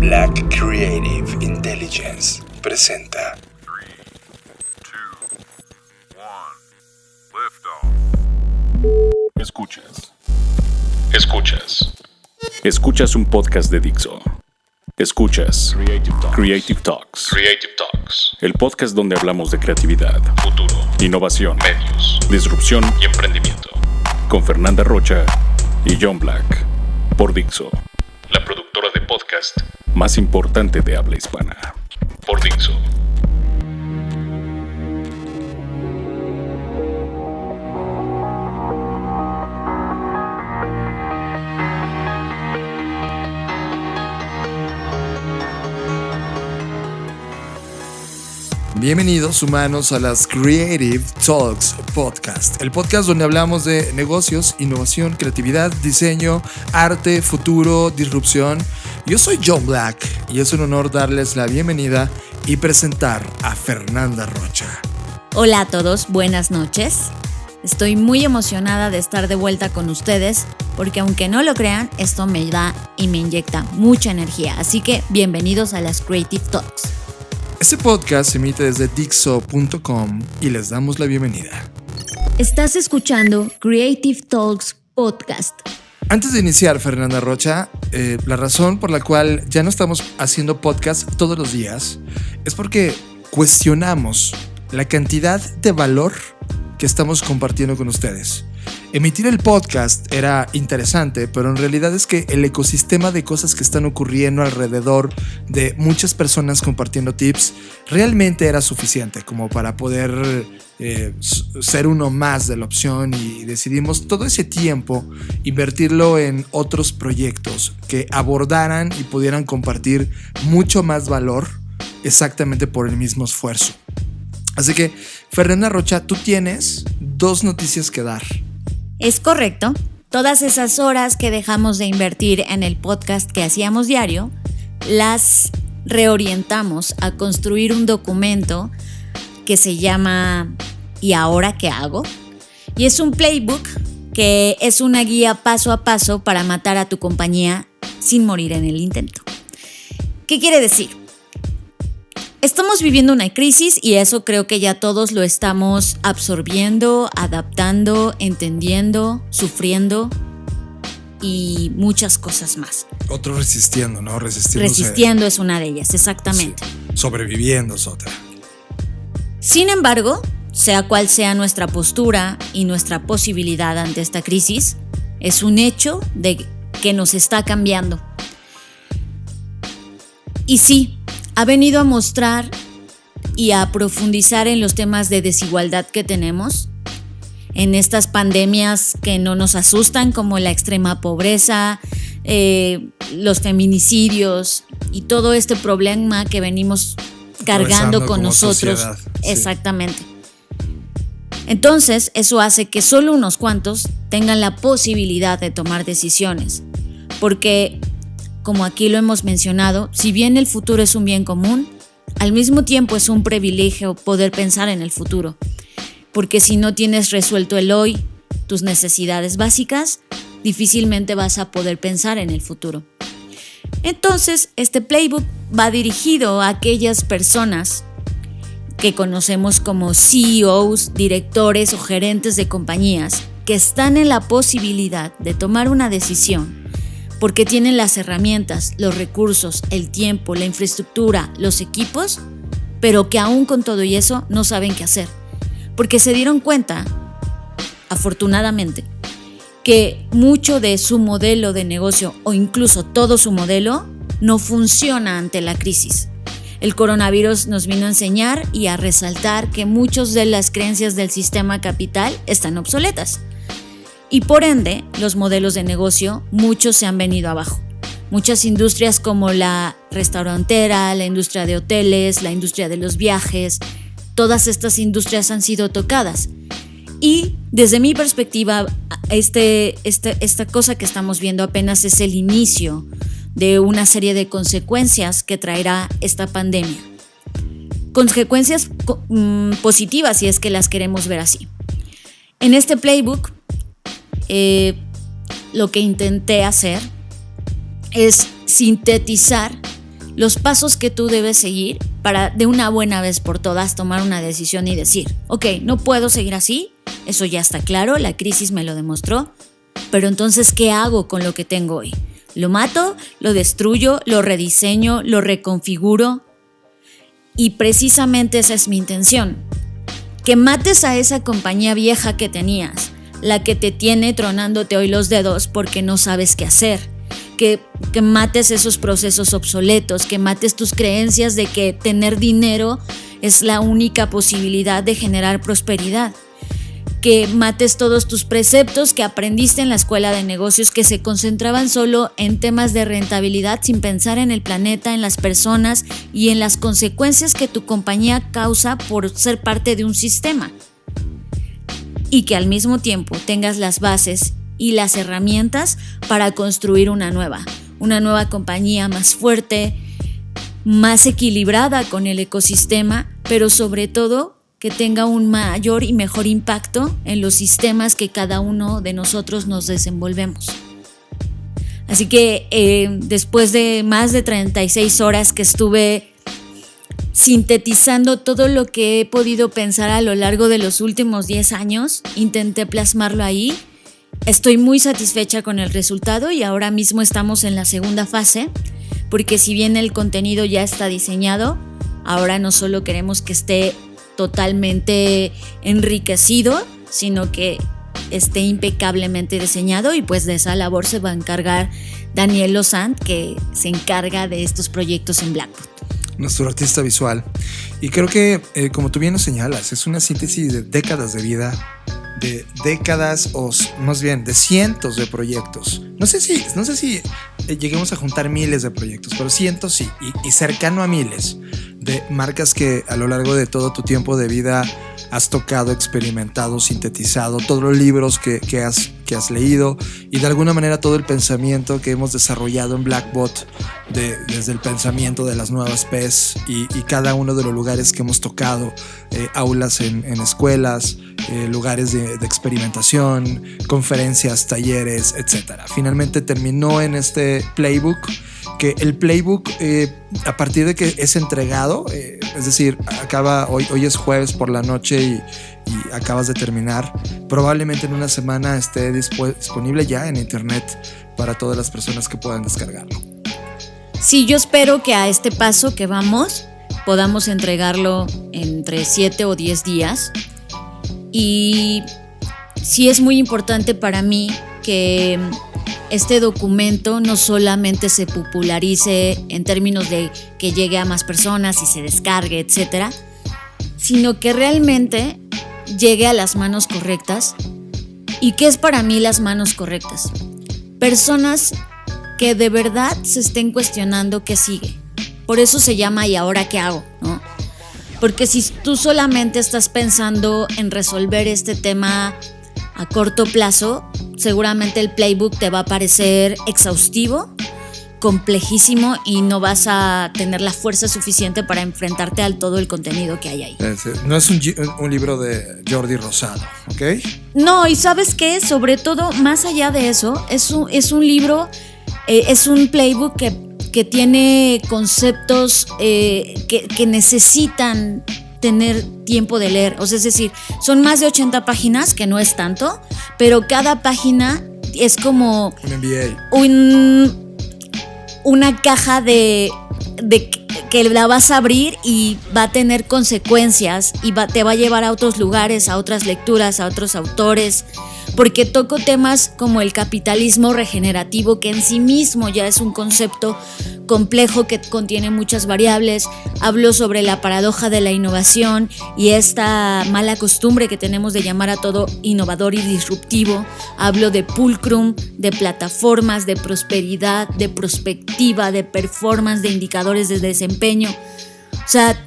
Black Creative Intelligence presenta 3, 2, 1, lift off. Escuchas un podcast de Dixo. Escuchas Creative Talks. El podcast donde hablamos de creatividad, Futuro, innovación, medios, disrupción y emprendimiento. con Fernanda Rocha y John Black. Por Dixo, La productora de podcast más importante de habla hispana. por Dixo. Bienvenidos humanos a las Creative Talks Podcast, el podcast donde hablamos de negocios, innovación, creatividad, diseño, arte, futuro, disrupción. Yo soy John Black y es un honor darles la bienvenida y presentar a Fernanda Rocha. Hola a todos, buenas noches. Estoy muy emocionada de estar de vuelta con ustedes porque aunque no lo crean, esto me da y me inyecta mucha energía. Así que bienvenidos a las Creative Talks. Este podcast se emite desde Dixo.com y les damos la bienvenida. Estás escuchando Creative Talks Podcast. Antes de iniciar, Fernanda Rocha, la razón por la cual ya no estamos haciendo podcast todos los días es porque cuestionamos la cantidad de valor que estamos compartiendo con ustedes. Emitir el podcast era interesante, pero en realidad es que el ecosistema de cosas que están ocurriendo alrededor de muchas personas compartiendo tips realmente era suficiente como para poder ser uno más de la opción, y decidimos todo ese tiempo invertirlo en otros proyectos que abordaran y pudieran compartir mucho más valor exactamente por el mismo esfuerzo. Así que, Fernanda Rocha, tú tienes 2 noticias que dar. Es correcto, todas esas horas que dejamos de invertir en el podcast que hacíamos diario, las reorientamos a construir un documento que se llama ¿Y ahora qué hago? Y es un playbook que es una guía paso a paso para matar a tu compañía sin morir en el intento. ¿Qué quiere decir? Estamos viviendo una crisis y eso creo que ya todos lo estamos absorbiendo, adaptando, entendiendo, sufriendo y muchas cosas más. Otro resistiendo, ¿no? Resistiendo es una de ellas, exactamente. Sí. Sobreviviendo es otra. Sin embargo, sea cual sea nuestra postura y nuestra posibilidad ante esta crisis, es un hecho de que nos está cambiando. Y sí, ha venido a mostrar y a profundizar en los temas de desigualdad que tenemos, en estas pandemias que no nos asustan como la extrema pobreza, los feminicidios y todo este problema que venimos cargando con nosotros. Sociedad, sí. Exactamente. Entonces, eso hace que solo unos cuantos tengan la posibilidad de tomar decisiones, porque como aquí lo hemos mencionado, si bien el futuro es un bien común, al mismo tiempo es un privilegio poder pensar en el futuro, porque si no tienes resuelto el hoy, tus necesidades básicas, difícilmente vas a poder pensar en el futuro. Entonces, este playbook va dirigido a aquellas personas que conocemos como CEOs, directores o gerentes de compañías que están en la posibilidad de tomar una decisión porque tienen las herramientas, los recursos, el tiempo, la infraestructura, los equipos, pero que aún con todo y eso no saben qué hacer. Porque se dieron cuenta, afortunadamente, que mucho de su modelo de negocio o incluso todo su modelo no funciona ante la crisis. El coronavirus nos vino a enseñar y a resaltar que muchas de las creencias del sistema capital están obsoletas. Y por ende, los modelos de negocio, muchos se han venido abajo. Muchas industrias como la restaurantera, la industria de hoteles, la industria de los viajes, todas estas industrias han sido tocadas. Y desde mi perspectiva, esta cosa que estamos viendo apenas es el inicio de una serie de consecuencias que traerá esta pandemia. Consecuencias positivas, si es que las queremos ver así. En este playbook, lo que intenté hacer es sintetizar los pasos que tú debes seguir para de una buena vez por todas tomar una decisión y decir, ok, no puedo seguir así, eso ya está claro, la crisis me lo demostró, pero entonces, ¿qué hago con lo que tengo hoy? ¿Lo mato? ¿Lo destruyo? ¿Lo rediseño? ¿Lo reconfiguro? Y precisamente esa es mi intención, que mates a esa compañía vieja que tenías, la que te tiene tronándote hoy los dedos porque no sabes qué hacer. Que mates esos procesos obsoletos, que mates tus creencias de que tener dinero es la única posibilidad de generar prosperidad. Que mates todos tus preceptos que aprendiste en la escuela de negocios que se concentraban solo en temas de rentabilidad sin pensar en el planeta, en las personas y en las consecuencias que tu compañía causa por ser parte de un sistema. Y que al mismo tiempo tengas las bases y las herramientas para construir una nueva compañía más fuerte, más equilibrada con el ecosistema, pero sobre todo que tenga un mayor y mejor impacto en los sistemas que cada uno de nosotros nos desenvolvemos. Así que después de más de 36 horas que estuve sintetizando todo lo que he podido pensar a lo largo de los últimos 10 años, intenté plasmarlo ahí. Estoy muy satisfecha con el resultado y ahora mismo estamos en la segunda fase, porque si bien el contenido ya está diseñado, ahora no solo queremos que esté totalmente enriquecido, sino que esté impecablemente diseñado, y pues de esa labor se va a encargar Daniel Lozant, que se encarga de estos proyectos en Blackbot. Nuestro artista visual. Y creo que, como tú bien nos señalas, es una síntesis de décadas de vida, de décadas o más bien de cientos de proyectos. No sé si lleguemos a juntar miles de proyectos, pero cientos sí, y cercano a miles de marcas que a lo largo de todo tu tiempo de vida has tocado, experimentado, sintetizado, todos los libros que has leído y de alguna manera todo el pensamiento que hemos desarrollado en Blackbot, desde el pensamiento de las nuevas PES y cada uno de los lugares que hemos tocado, aulas en escuelas, lugares de experimentación, conferencias, talleres, etc. Finalmente terminó en este playbook, que el playbook a partir de que es entregado, es decir, acaba hoy es jueves por la noche y acabas de terminar, probablemente en una semana esté disponible ya en internet para todas las personas que puedan descargarlo. Sí, yo espero que a este paso que vamos podamos entregarlo entre 7 o 10 días. Y sí es muy importante para mí que este documento no solamente se popularice en términos de que llegue a más personas y se descargue, etcétera, sino que realmente llegue a las manos correctas. ¿Y qué es para mí las manos correctas? Personas que de verdad se estén cuestionando qué sigue. Por eso se llama ¿y ahora qué hago?, ¿no? Porque si tú solamente estás pensando en resolver este tema a corto plazo, seguramente el playbook te va a parecer exhaustivo, complejísimo y no vas a tener la fuerza suficiente para enfrentarte al todo el contenido que hay ahí. No es un libro de Jordi Rosado, ¿ok? No, y ¿sabes qué? Sobre todo, más allá de eso, es un libro, es un playbook que tiene conceptos que necesitan tener tiempo de leer. O sea, es decir, son más de 80 páginas, que no es tanto, pero cada página es como un MBA. Una caja de que la vas a abrir y va a tener consecuencias y te va a llevar a otros lugares, a otras lecturas, a otros autores, porque toco temas como el capitalismo regenerativo, que en sí mismo ya es un concepto complejo que contiene muchas variables. Hablo sobre la paradoja de la innovación y esta mala costumbre que tenemos de llamar a todo innovador y disruptivo. Hablo de pulcrum, de plataformas, de prosperidad, de perspectiva, de performance, de indicadores de desempeño. O sea,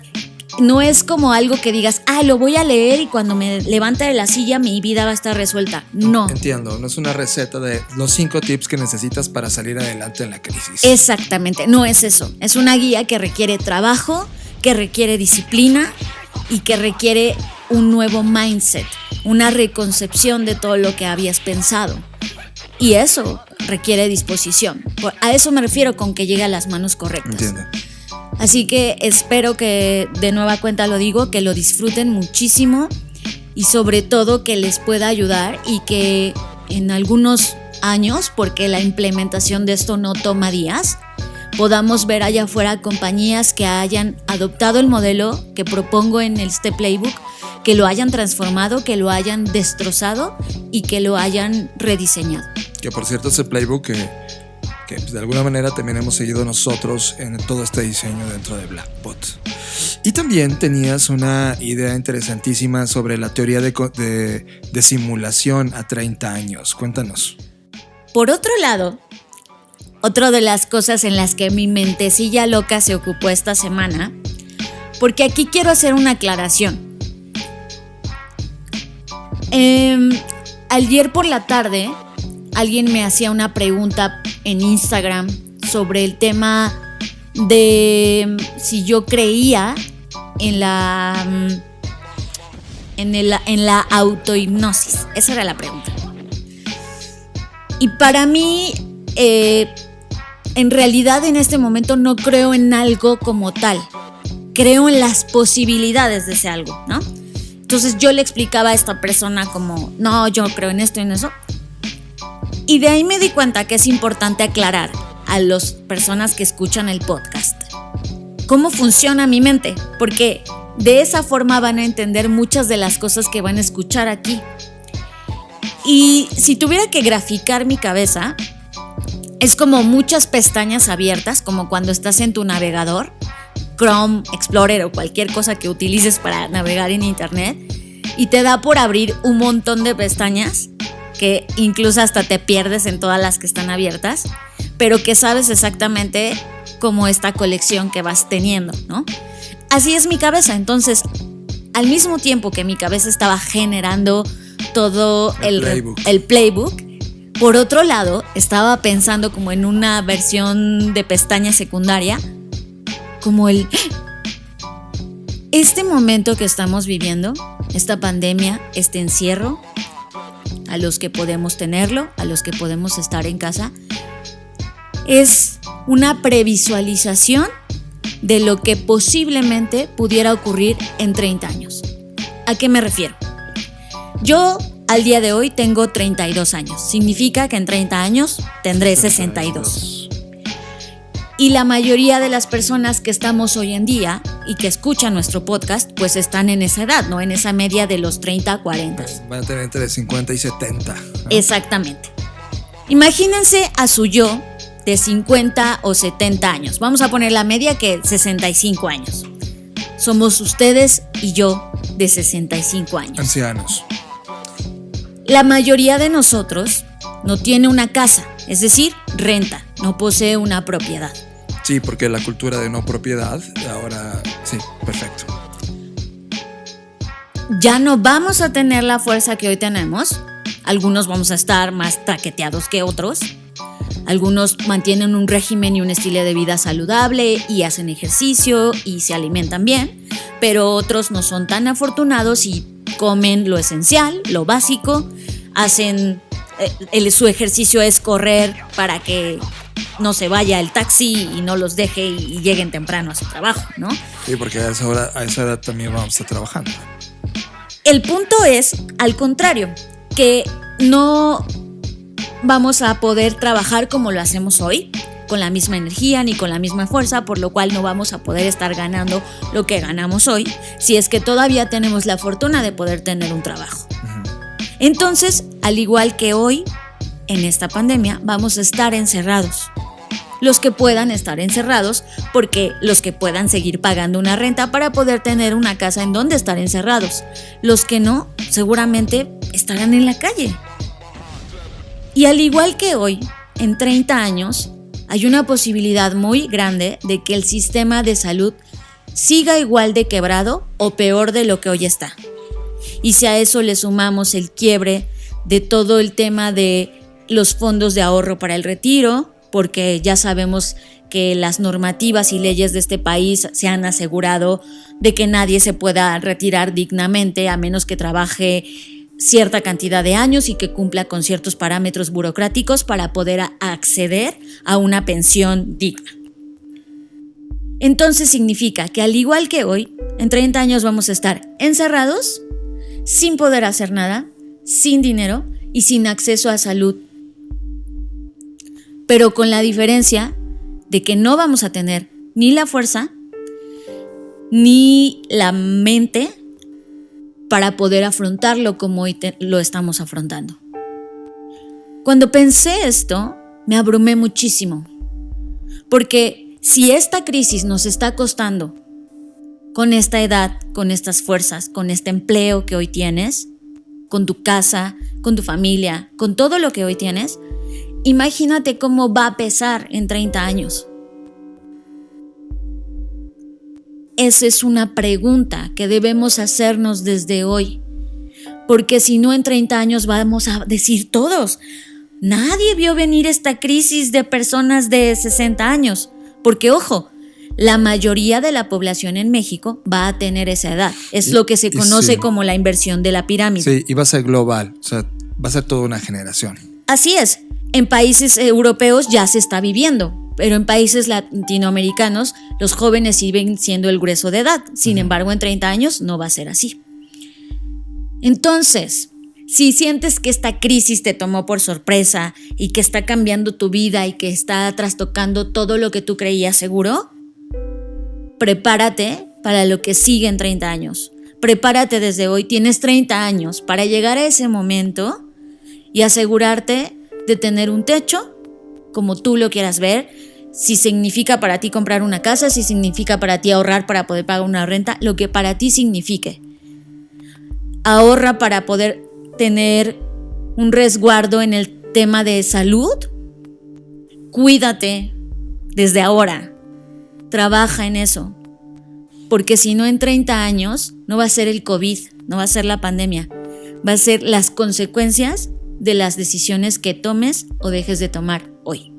no es como algo que digas, lo voy a leer y cuando me levante de la silla mi vida va a estar resuelta. No. Entiendo, no es una receta de los 5 tips que necesitas para salir adelante en la crisis. Exactamente, no es eso. Es una guía que requiere trabajo, que requiere disciplina y que requiere un nuevo mindset, una reconcepción de todo lo que habías pensado. Y eso requiere disposición. A eso me refiero con que llegue a las manos correctas. Entiendo. Así que espero que, de nueva cuenta lo digo, que lo disfruten muchísimo y sobre todo que les pueda ayudar y que en algunos años, porque la implementación de esto no toma días, podamos ver allá afuera compañías que hayan adoptado el modelo que propongo en este playbook, que lo hayan transformado, que lo hayan destrozado y que lo hayan rediseñado. Que por cierto, ese playbook que pues, de alguna manera también hemos seguido nosotros en todo este diseño dentro de Blackbot. Y también tenías una idea interesantísima sobre la teoría de simulación a 30 años. Cuéntanos. Por otro lado, otra de las cosas en las que mi mentecilla loca se ocupó esta semana, porque aquí quiero hacer una aclaración. Ayer por la tarde alguien me hacía una pregunta en Instagram sobre el tema de si yo creía en la autohipnosis. Esa era la pregunta. Y para mí, en realidad en este momento no creo en algo como tal. Creo en las posibilidades de ese algo, ¿no? Entonces yo le explicaba a esta persona como, no, yo creo en esto y en eso. Y de ahí me di cuenta que es importante aclarar a las personas que escuchan el podcast cómo funciona mi mente, porque de esa forma van a entender muchas de las cosas que van a escuchar aquí. Y si tuviera que graficar mi cabeza, es como muchas pestañas abiertas, como cuando estás en tu navegador, Chrome, Explorer o cualquier cosa que utilices para navegar en internet, y te da por abrir un montón de pestañas que incluso hasta te pierdes en todas las que están abiertas, pero que sabes exactamente cómo esta colección que vas teniendo, ¿no? Así es mi cabeza. Entonces, al mismo tiempo que mi cabeza estaba generando todo el playbook, por otro lado, estaba pensando como en una versión de pestaña secundaria, como este momento que estamos viviendo, esta pandemia, este encierro, a los que podemos tenerlo, a los que podemos estar en casa, es una previsualización de lo que posiblemente pudiera ocurrir en 30 años. ¿A qué me refiero? Yo al día de hoy tengo 32 años. Significa que en 30 años tendré 62. Y la mayoría de las personas que estamos hoy en día y que escuchan nuestro podcast, pues están en esa edad, ¿no? En esa media de los 30 a 40. Van a tener entre 50 y 70. ¿no? Exactamente. Imagínense a su yo de 50 o 70 años. Vamos a poner la media que 65 años. Somos ustedes y yo de 65 años. Ancianos. La mayoría de nosotros no tiene una casa, es decir, renta, no posee una propiedad. Sí, porque la cultura de no propiedad, ahora sí, perfecto. Ya no vamos a tener la fuerza que hoy tenemos. Algunos vamos a estar más traqueteados que otros. Algunos mantienen un régimen y un estilo de vida saludable y hacen ejercicio y se alimentan bien, pero otros no son tan afortunados y comen lo esencial, lo básico, hacen su ejercicio es correr para que no se vaya el taxi y no los deje y lleguen temprano a su trabajo, ¿no? Sí, porque a esa edad también vamos a estar trabajando. El punto es, al contrario, que no vamos a poder trabajar como lo hacemos hoy, con la misma energía ni con la misma fuerza, por lo cual no vamos a poder estar ganando lo que ganamos hoy, si es que todavía tenemos la fortuna de poder tener un trabajo. Entonces, al igual que hoy, en esta pandemia, vamos a estar encerrados. Los que puedan estar encerrados, porque los que puedan seguir pagando una renta para poder tener una casa en donde estar encerrados. Los que no, seguramente estarán en la calle. Y al igual que hoy, en 30 años, hay una posibilidad muy grande de que el sistema de salud siga igual de quebrado o peor de lo que hoy está. Y si a eso le sumamos el quiebre de todo el tema de los fondos de ahorro para el retiro, porque ya sabemos que las normativas y leyes de este país se han asegurado de que nadie se pueda retirar dignamente a menos que trabaje cierta cantidad de años y que cumpla con ciertos parámetros burocráticos para poder acceder a una pensión digna. Entonces significa que al igual que hoy, en 30 años vamos a estar encerrados, sin poder hacer nada, sin dinero y sin acceso a salud. Pero con la diferencia de que no vamos a tener ni la fuerza ni la mente para poder afrontarlo como hoy lo estamos afrontando. Cuando pensé esto, me abrumé muchísimo, porque si esta crisis nos está costando con esta edad, con estas fuerzas, con este empleo que hoy tienes, con tu casa, con tu familia, con todo lo que hoy tienes, imagínate cómo va a pesar en 30 años. Esa es una pregunta que debemos hacernos desde hoy, porque si no en 30 años vamos a decir todos, nadie vio venir esta crisis de personas de 60 años, porque ojo, la mayoría de la población en México va a tener esa edad. Es lo que se conoce como la inversión de la pirámide. Sí, y va a ser global, o sea, va a ser toda una generación. Así es, en países europeos ya se está viviendo, pero en países latinoamericanos los jóvenes siguen siendo el grueso de edad. Sin embargo, en 30 años no va a ser así. Entonces, si sientes que esta crisis te tomó por sorpresa y que está cambiando tu vida y que está trastocando todo lo que tú creías seguro, prepárate para lo que sigue en 30 años. Prepárate desde hoy, tienes 30 años para llegar a ese momento y asegurarte de tener un techo como tú lo quieras ver, si significa para ti comprar una casa, si significa para ti ahorrar para poder pagar una renta, lo que para ti signifique. Ahorra para poder tener un resguardo en el tema de salud. Cuídate desde ahora. Trabaja en eso. Porque si no, en 30 años no va a ser el COVID, no va a ser la pandemia. Va a ser las consecuencias de las decisiones que tomes o dejes de tomar hoy.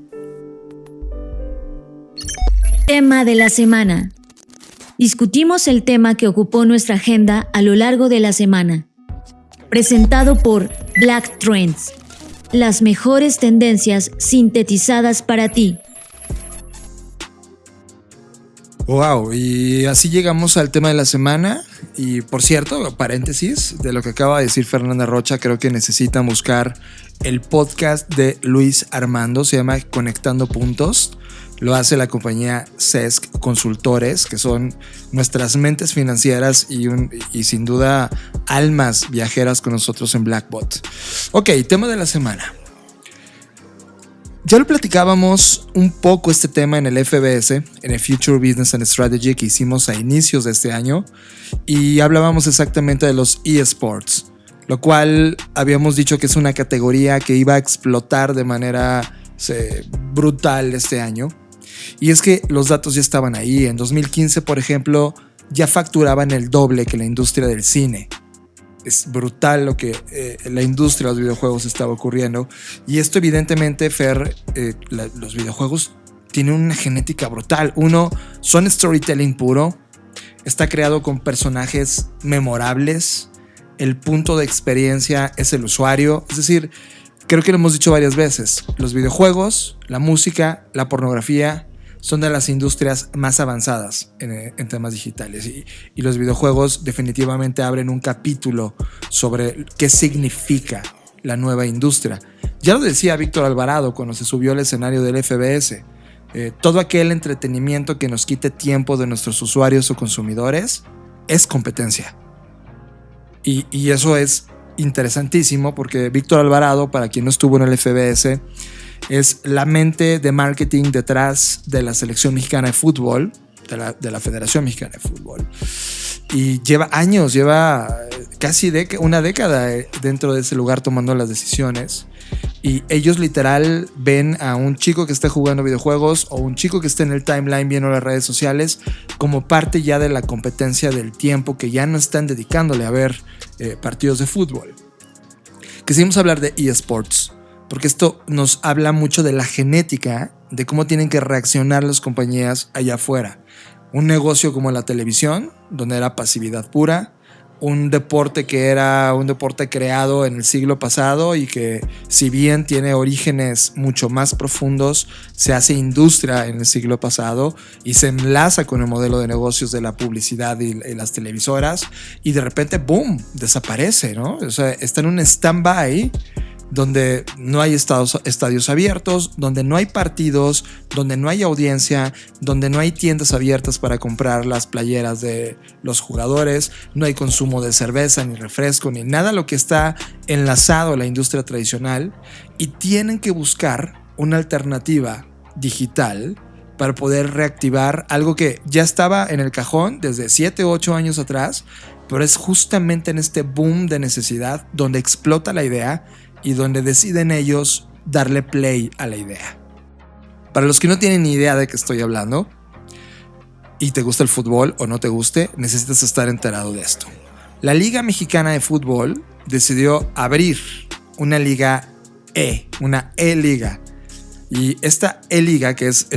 Tema de la semana. Discutimos el tema que ocupó nuestra agenda a lo largo de la semana. Presentado por Black Trends. Las mejores tendencias sintetizadas para ti. Wow, y así llegamos al tema de la semana. Y por cierto, paréntesis de lo que acaba de decir Fernanda Rocha, creo que necesitan buscar el podcast de Luis Armando, se llama Conectando Puntos. Lo hace la compañía CESC Consultores, que son nuestras mentes financieras y sin duda almas viajeras con nosotros en Blackbot. Ok, tema de la semana. Ya lo platicábamos un poco este tema en el FBS, en el Future Business and Strategy que hicimos a inicios de este año, y hablábamos exactamente de los eSports, lo cual habíamos dicho que es una categoría que iba a explotar de manera brutal este año. Y es que los datos ya estaban ahí. En 2015, por ejemplo, ya facturaban el doble que la industria del cine. Es brutal lo que la industria de los videojuegos estaba ocurriendo. Y esto evidentemente, Fer, los videojuegos tienen una genética brutal. Uno, son storytelling puro. Está creado con personajes memorables. El punto de experiencia es el usuario. Es decir, creo que lo hemos dicho varias veces. Los videojuegos, la música, la pornografía son de las industrias más avanzadas en temas digitales. Y los videojuegos definitivamente abren un capítulo sobre qué significa la nueva industria. Ya lo decía Víctor Alvarado cuando se subió al escenario del FBS. Todo aquel entretenimiento que nos quite tiempo de nuestros usuarios o consumidores es competencia. Y eso es interesantísimo porque Víctor Alvarado, para quien no estuvo en el FBS, es la mente de marketing detrás de la selección mexicana de fútbol, de la Federación Mexicana de Fútbol. Y lleva años, lleva casi una década dentro de ese lugar tomando las decisiones. Y ellos literal ven a un chico que está jugando videojuegos o un chico que está en el timeline viendo las redes sociales como parte ya de la competencia del tiempo que ya no están dedicándole a ver partidos de fútbol. Quisimos hablar de eSports porque esto nos habla mucho de la genética de cómo tienen que reaccionar las compañías allá afuera. Un negocio como la televisión, donde era pasividad pura, un deporte que era un deporte creado en el siglo pasado y que, si bien tiene orígenes mucho más profundos, se hace industria en el siglo pasado y se enlaza con el modelo de negocios de la publicidad y las televisoras, y de repente, ¡boom!, desaparece, ¿no? O sea, está en un stand-by donde no hay estadios abiertos, donde no hay partidos, donde no hay audiencia, donde no hay tiendas abiertas para comprar las playeras de los jugadores, no hay consumo de cerveza, ni refresco, ni nada lo que está enlazado a la industria tradicional, y tienen que buscar una alternativa digital para poder reactivar algo que ya estaba en el cajón desde 7 u 8 años atrás, pero es justamente en este boom de necesidad donde explota la idea y donde deciden ellos darle play a la idea. Para los que no tienen ni idea de qué estoy hablando y te gusta el fútbol o no te guste, necesitas estar enterado de esto. La Liga Mexicana de Fútbol decidió abrir una liga una E-Liga. Y esta E-Liga, que es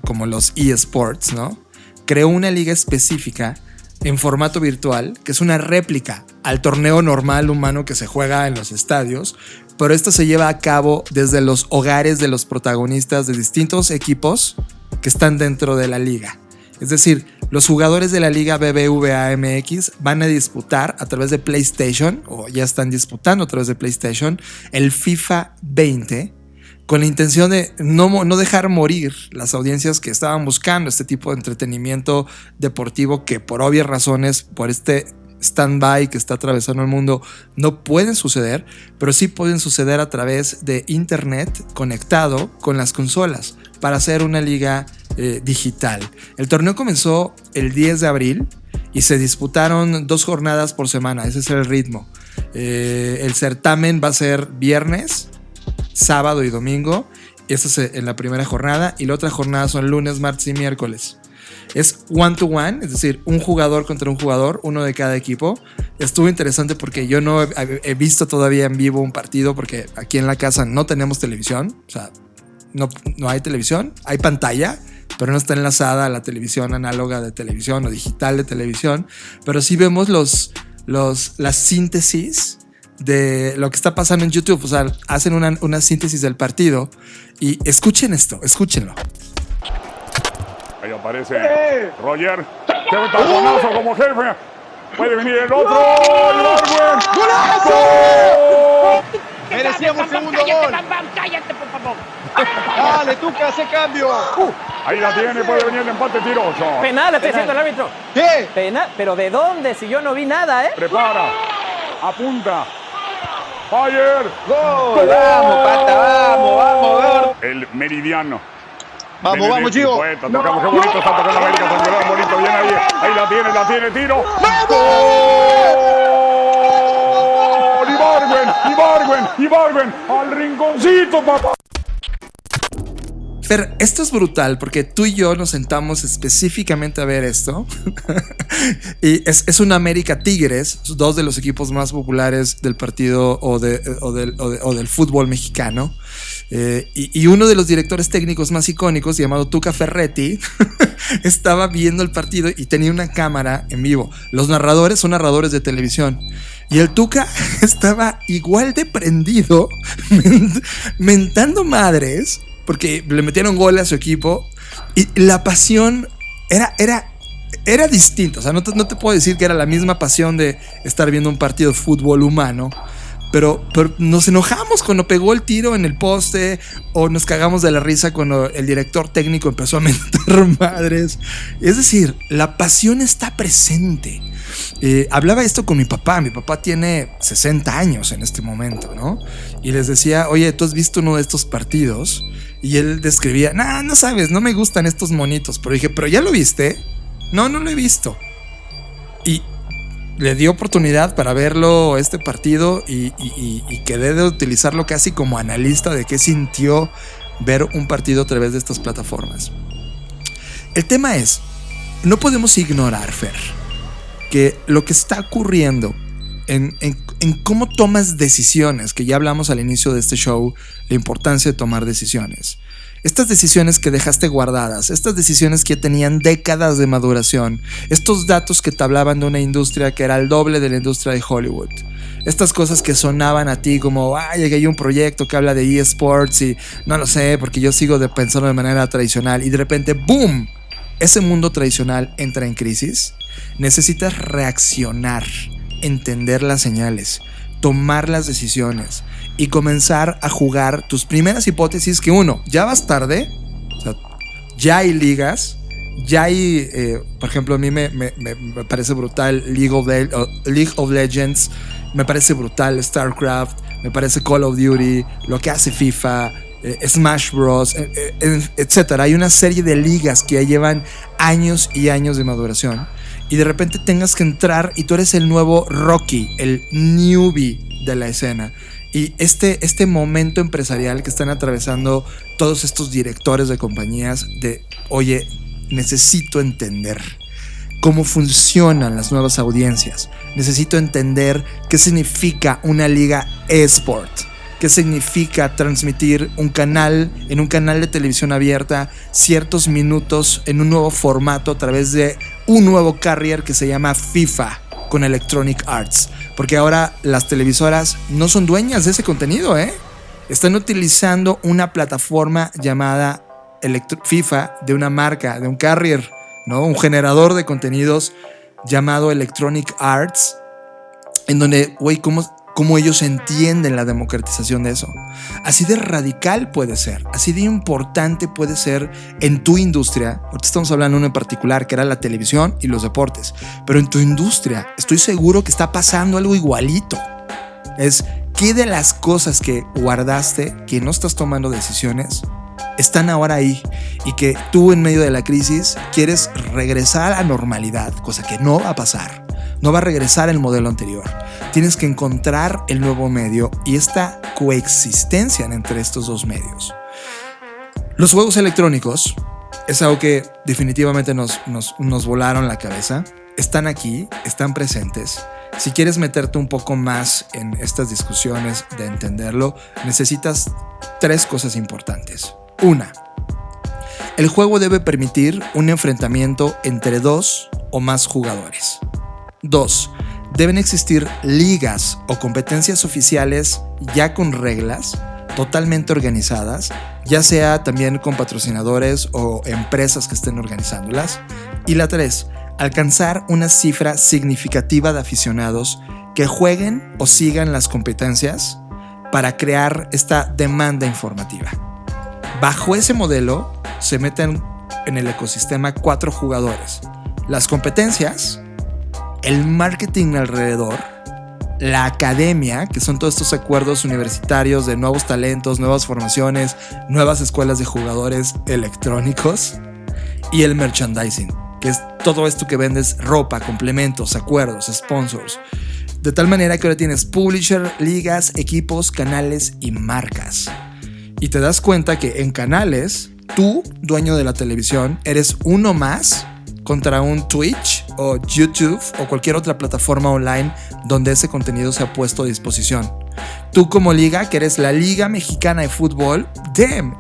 como los eSports, ¿no?, creó una liga específica en formato virtual, que es una réplica al torneo normal humano que se juega en los estadios, pero esto se lleva a cabo desde los hogares de los protagonistas de distintos equipos que están dentro de la liga. Es decir, los jugadores de la liga BBVA MX van a disputar a través de PlayStation, o ya están disputando a través de PlayStation, el FIFA 20, con la intención de no dejar morir las audiencias que estaban buscando este tipo de entretenimiento deportivo que, por obvias razones, por este stand-by que está atravesando el mundo, no pueden suceder, pero sí pueden suceder a través de internet conectado con las consolas para hacer una liga digital. El torneo comenzó el 10 de abril y se disputaron 2 jornadas por semana. Ese es el ritmo. El certamen va a ser viernes, sábado y domingo. Esta es en la primera jornada, y la otra jornada son lunes, martes y miércoles. Es one to one, es decir, un jugador contra un jugador, uno de cada equipo. Estuvo interesante porque yo no he visto todavía en vivo un partido, porque aquí en la casa no tenemos televisión. O sea, no hay televisión, hay pantalla, pero no está enlazada a la televisión análoga de televisión o digital de televisión. Pero sí vemos las síntesis de lo que está pasando en YouTube. O sea, hacen una síntesis del partido. Y escuchen esto, escúchenlo. Ahí aparece Roger. Se ve taponazo como jefe. Puede venir el otro. ¡Golazo! Merecíamos segundo gol. Cállate, por favor. Dale, Tuca, hace cambio. Ahí la tiene, puede venir el empate tiroso. Penal, está diciendo el árbitro. ¿Qué? Penal, pero ¿de dónde? Si yo no vi nada, ¿eh? Prepara. Apunta. Fire. Gol. Vamos, Pata, vamos. El Meridiano. Vamos, Chivo. Poeta, tocamos, qué bonito está tocando América, San Nicolás, bonito, bien ahí. Ahí la tiene, tiro. ¡Gol! Ibargüen, al rinconcito, papá. Fer, esto es brutal porque tú y yo nos sentamos específicamente a ver esto. Y es un América Tigres, 2 de los equipos más populares del partido o del fútbol mexicano. Y uno de los directores técnicos más icónicos, llamado Tuca Ferretti, estaba viendo el partido y tenía una cámara en vivo. Los narradores son narradores de televisión. Y el Tuca estaba igual de prendido, mentando madres, porque le metieron gol a su equipo. Y la pasión era distinta. O sea, no te puedo decir que era la misma pasión de estar viendo un partido de fútbol humano. Pero nos enojamos cuando pegó el tiro en el poste, o nos cagamos de la risa cuando el director técnico empezó a mentar madres. Es decir, la pasión está presente. Hablaba esto con mi papá. Mi papá tiene 60 años en este momento, ¿no? Y les decía, oye, ¿tú has visto uno de estos partidos? Y él describía, no sabes, no me gustan estos monitos. Pero dije, ¿pero ya lo viste? No lo he visto. Y le di oportunidad para verlo este partido y quedé de utilizarlo casi como analista de qué sintió ver un partido a través de estas plataformas. El tema es, no podemos ignorar, Fer, que lo que está ocurriendo en cómo tomas decisiones, que ya hablamos al inicio de este show, la importancia de tomar decisiones, estas decisiones que dejaste guardadas, estas decisiones que tenían décadas de maduración, estos datos que te hablaban de una industria que era el doble de la industria de Hollywood, estas cosas que sonaban a ti como, llegué a un proyecto que habla de eSports y no lo sé, porque yo sigo pensando de manera tradicional, y de repente, ¡boom!, ese mundo tradicional entra en crisis. Necesitas reaccionar, entender las señales, tomar las decisiones y comenzar a jugar tus primeras hipótesis que ya vas tarde, o sea, ya hay ligas, ya hay, por ejemplo, a mí me parece brutal League of Legends, me parece brutal StarCraft, me parece Call of Duty, lo que hace FIFA, Smash Bros, etcétera. Hay una serie de ligas que ya llevan años y años de maduración, y de repente tengas que entrar y tú eres el nuevo Rocky, el newbie de la escena. Y este momento empresarial que están atravesando todos estos directores de compañías de, oye, necesito entender cómo funcionan las nuevas audiencias, necesito entender qué significa una liga eSport, qué significa transmitir en un canal de televisión abierta ciertos minutos en un nuevo formato a través de un nuevo carrier que se llama FIFA con Electronic Arts, porque ahora las televisoras no son dueñas de ese contenido, están utilizando una plataforma llamada FIFA de una marca, de un carrier, ¿no? Un generador de contenidos llamado Electronic Arts, en donde, cómo ellos entienden la democratización de eso. Así de radical puede ser, así de importante puede ser en tu industria. Ahorita estamos hablando de uno en particular, que era la televisión y los deportes, pero en tu industria estoy seguro que está pasando algo igualito. Es ¿qué de las cosas que guardaste, que no estás tomando decisiones, están ahora ahí, y que tú en medio de la crisis quieres regresar a la normalidad, cosa que no va a pasar? No va a regresar el modelo anterior. Tienes que encontrar el nuevo medio y esta coexistencia entre estos dos medios. Los juegos electrónicos es algo que definitivamente nos volaron la cabeza. Están aquí, están presentes. Si quieres meterte un poco más en estas discusiones de entenderlo, necesitas 3 cosas importantes. 1. El juego debe permitir un enfrentamiento entre 2 o más jugadores. 2. Deben existir ligas o competencias oficiales ya con reglas totalmente organizadas, ya sea también con patrocinadores o empresas que estén organizándolas. Y la 3. Alcanzar una cifra significativa de aficionados que jueguen o sigan las competencias para crear esta demanda informativa. Bajo ese modelo se meten en el ecosistema 4 jugadores: las competencias, el marketing alrededor, la academia, que son todos estos acuerdos universitarios de nuevos talentos, nuevas formaciones, nuevas escuelas de jugadores electrónicos, y el merchandising, que es todo esto que vendes: ropa, complementos, acuerdos, sponsors. De tal manera que ahora tienes publisher, ligas, equipos, canales y marcas. Y te das cuenta que en canales, tú, dueño de la televisión, eres uno más contra un Twitch o YouTube o cualquier otra plataforma online donde ese contenido se ha puesto a disposición. Tú como liga, que eres la Liga Mexicana de Fútbol,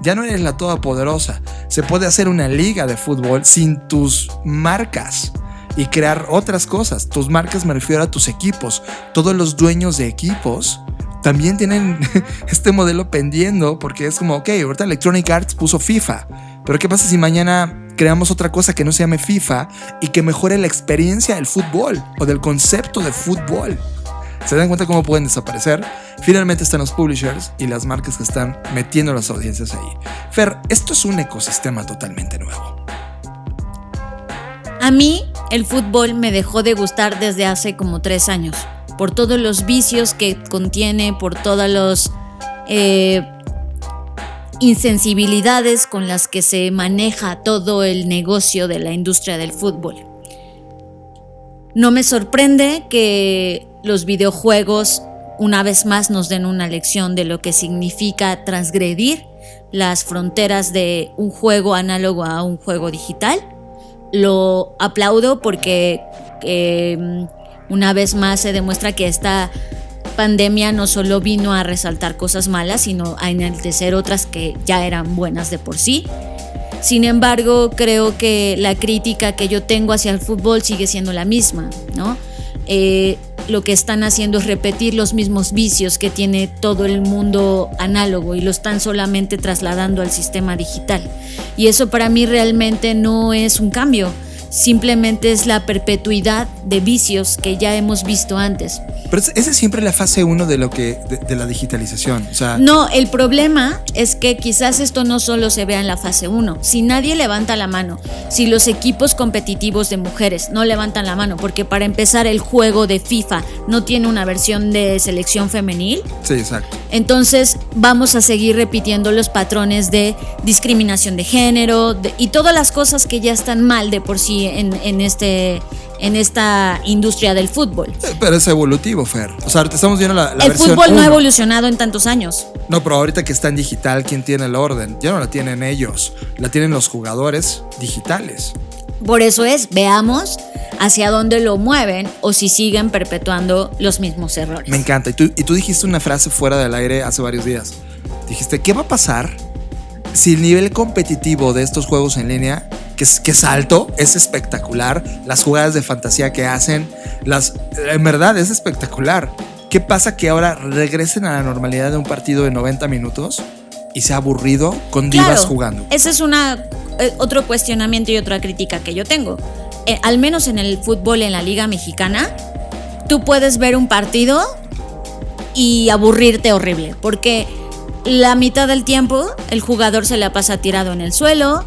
ya no eres la todopoderosa. Se puede hacer una liga de fútbol sin tus marcas y crear otras cosas. Tus marcas, me refiero a tus equipos. Todos los dueños de equipos también tienen este modelo pendiendo, porque es como, ok, ahorita Electronic Arts puso FIFA, pero ¿qué pasa si mañana creamos otra cosa que no se llame FIFA y que mejore la experiencia del fútbol o del concepto de fútbol? ¿Se dan cuenta cómo pueden desaparecer? Finalmente están los publishers y las marcas que están metiendo las audiencias ahí. Fer, esto es un ecosistema totalmente nuevo. A mí el fútbol me dejó de gustar desde hace como 3 años, por todos los vicios que contiene, por todas las insensibilidades con las que se maneja todo el negocio de la industria del fútbol. No me sorprende que los videojuegos una vez más nos den una lección de lo que significa transgredir las fronteras de un juego análogo a un juego digital. Lo aplaudo porque una vez más se demuestra que esta pandemia no solo vino a resaltar cosas malas, sino a enaltecer otras que ya eran buenas de por sí. Sin embargo, creo que la crítica que yo tengo hacia el fútbol sigue siendo la misma, ¿no? Lo que están haciendo es repetir los mismos vicios que tiene todo el mundo análogo y lo están solamente trasladando al sistema digital. Y eso para mí realmente no es un cambio, simplemente es la perpetuidad de vicios que ya hemos visto antes. Pero esa es siempre la fase 1 de la digitalización. O sea, no, el problema es que quizás esto no solo se vea en la fase 1. Si nadie levanta la mano, si los equipos competitivos de mujeres no levantan la mano, porque para empezar el juego de FIFA no tiene una versión de selección femenil. Sí, exacto. Entonces vamos a seguir repitiendo los patrones de discriminación de género y todas las cosas que ya están mal de por sí en esta industria del fútbol. Pero es evolutivo, Fer. O sea, ahorita estamos viendo la el versión fútbol 1. no ha evolucionado en tantos años. No, pero ahorita que está en digital, ¿quién tiene el orden? Ya no la tienen ellos, la tienen los jugadores digitales. Por eso veamos hacia dónde lo mueven o si siguen perpetuando los mismos errores. Me encanta. Y tú dijiste una frase fuera del aire hace varios días. Dijiste, ¿qué va a pasar si el nivel competitivo de estos juegos en línea, que es alto, es espectacular, las jugadas de fantasía que hacen, en verdad es espectacular? ¿Qué pasa que ahora regresen a la normalidad de un partido de 90 minutos y sea aburrido con divas jugando? Ese es otro cuestionamiento y otra crítica que yo tengo. Al menos en el fútbol, en la Liga Mexicana, tú puedes ver un partido y aburrirte horrible, porque la mitad del tiempo el jugador se la pasa tirado en el suelo,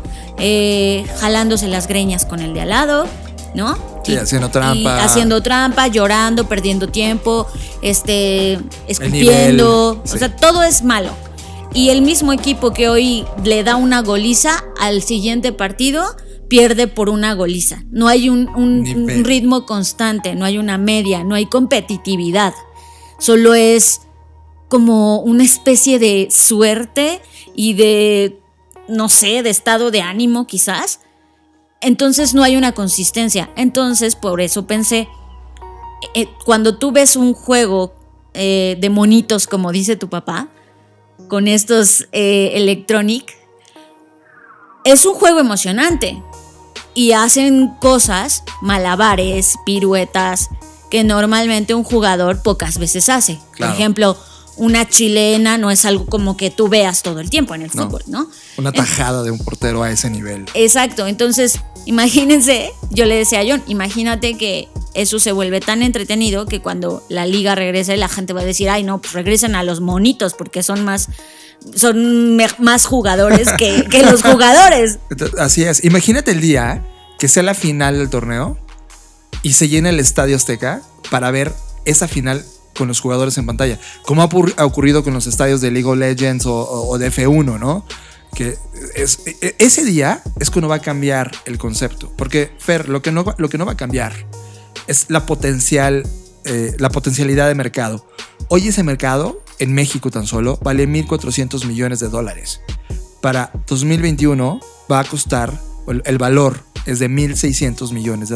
jalándose las greñas con el de al lado, ¿no? Sí, haciendo trampa, llorando, perdiendo tiempo, escupiendo, sí. O sea, todo es malo. Y el mismo equipo que hoy le da una goliza, al siguiente partido pierde por una goliza. No hay un ritmo constante, no hay una media, no hay competitividad. Solo es como una especie de suerte y de, no sé, de estado de ánimo quizás. Entonces no hay una consistencia. Entonces por eso pensé, cuando tú ves un juego de monitos, como dice tu papá, con estos Electronic, es un juego emocionante y hacen cosas, malabares, piruetas, que normalmente un jugador pocas veces hace. Claro. Por ejemplo, una chilena no es algo como que tú veas todo el tiempo en el fútbol, ¿no? Una tajada de un portero a ese nivel. Exacto, entonces imagínense, yo le decía a John, imagínate que eso se vuelve tan entretenido que cuando la liga regrese la gente va a decir, ay no, pues regresen a los monitos porque son más jugadores que los jugadores. Así es, imagínate el día que sea la final del torneo y se llena el Estadio Azteca para ver esa final con los jugadores en pantalla, como ha ocurrido con los estadios de League of Legends o de F1, ¿no? Que ese día es cuando va a cambiar el concepto, porque Fer, lo que no va a cambiar es la potencialidad de mercado. Hoy ese mercado en México tan solo vale $1,400 millones. Para 2021 va a costar, el valor es de $1,600 millones.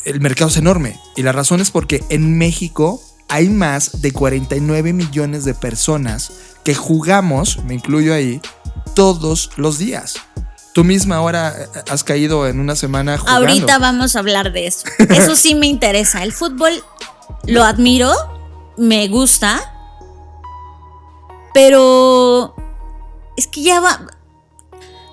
El mercado es enorme y la razón es porque en México hay más de 49 millones de personas que jugamos, me incluyo ahí, todos los días. Tú misma ahora has caído en una semana jugando. Ahorita vamos a hablar de eso. Eso sí me interesa. El fútbol lo admiro, me gusta, pero es que ya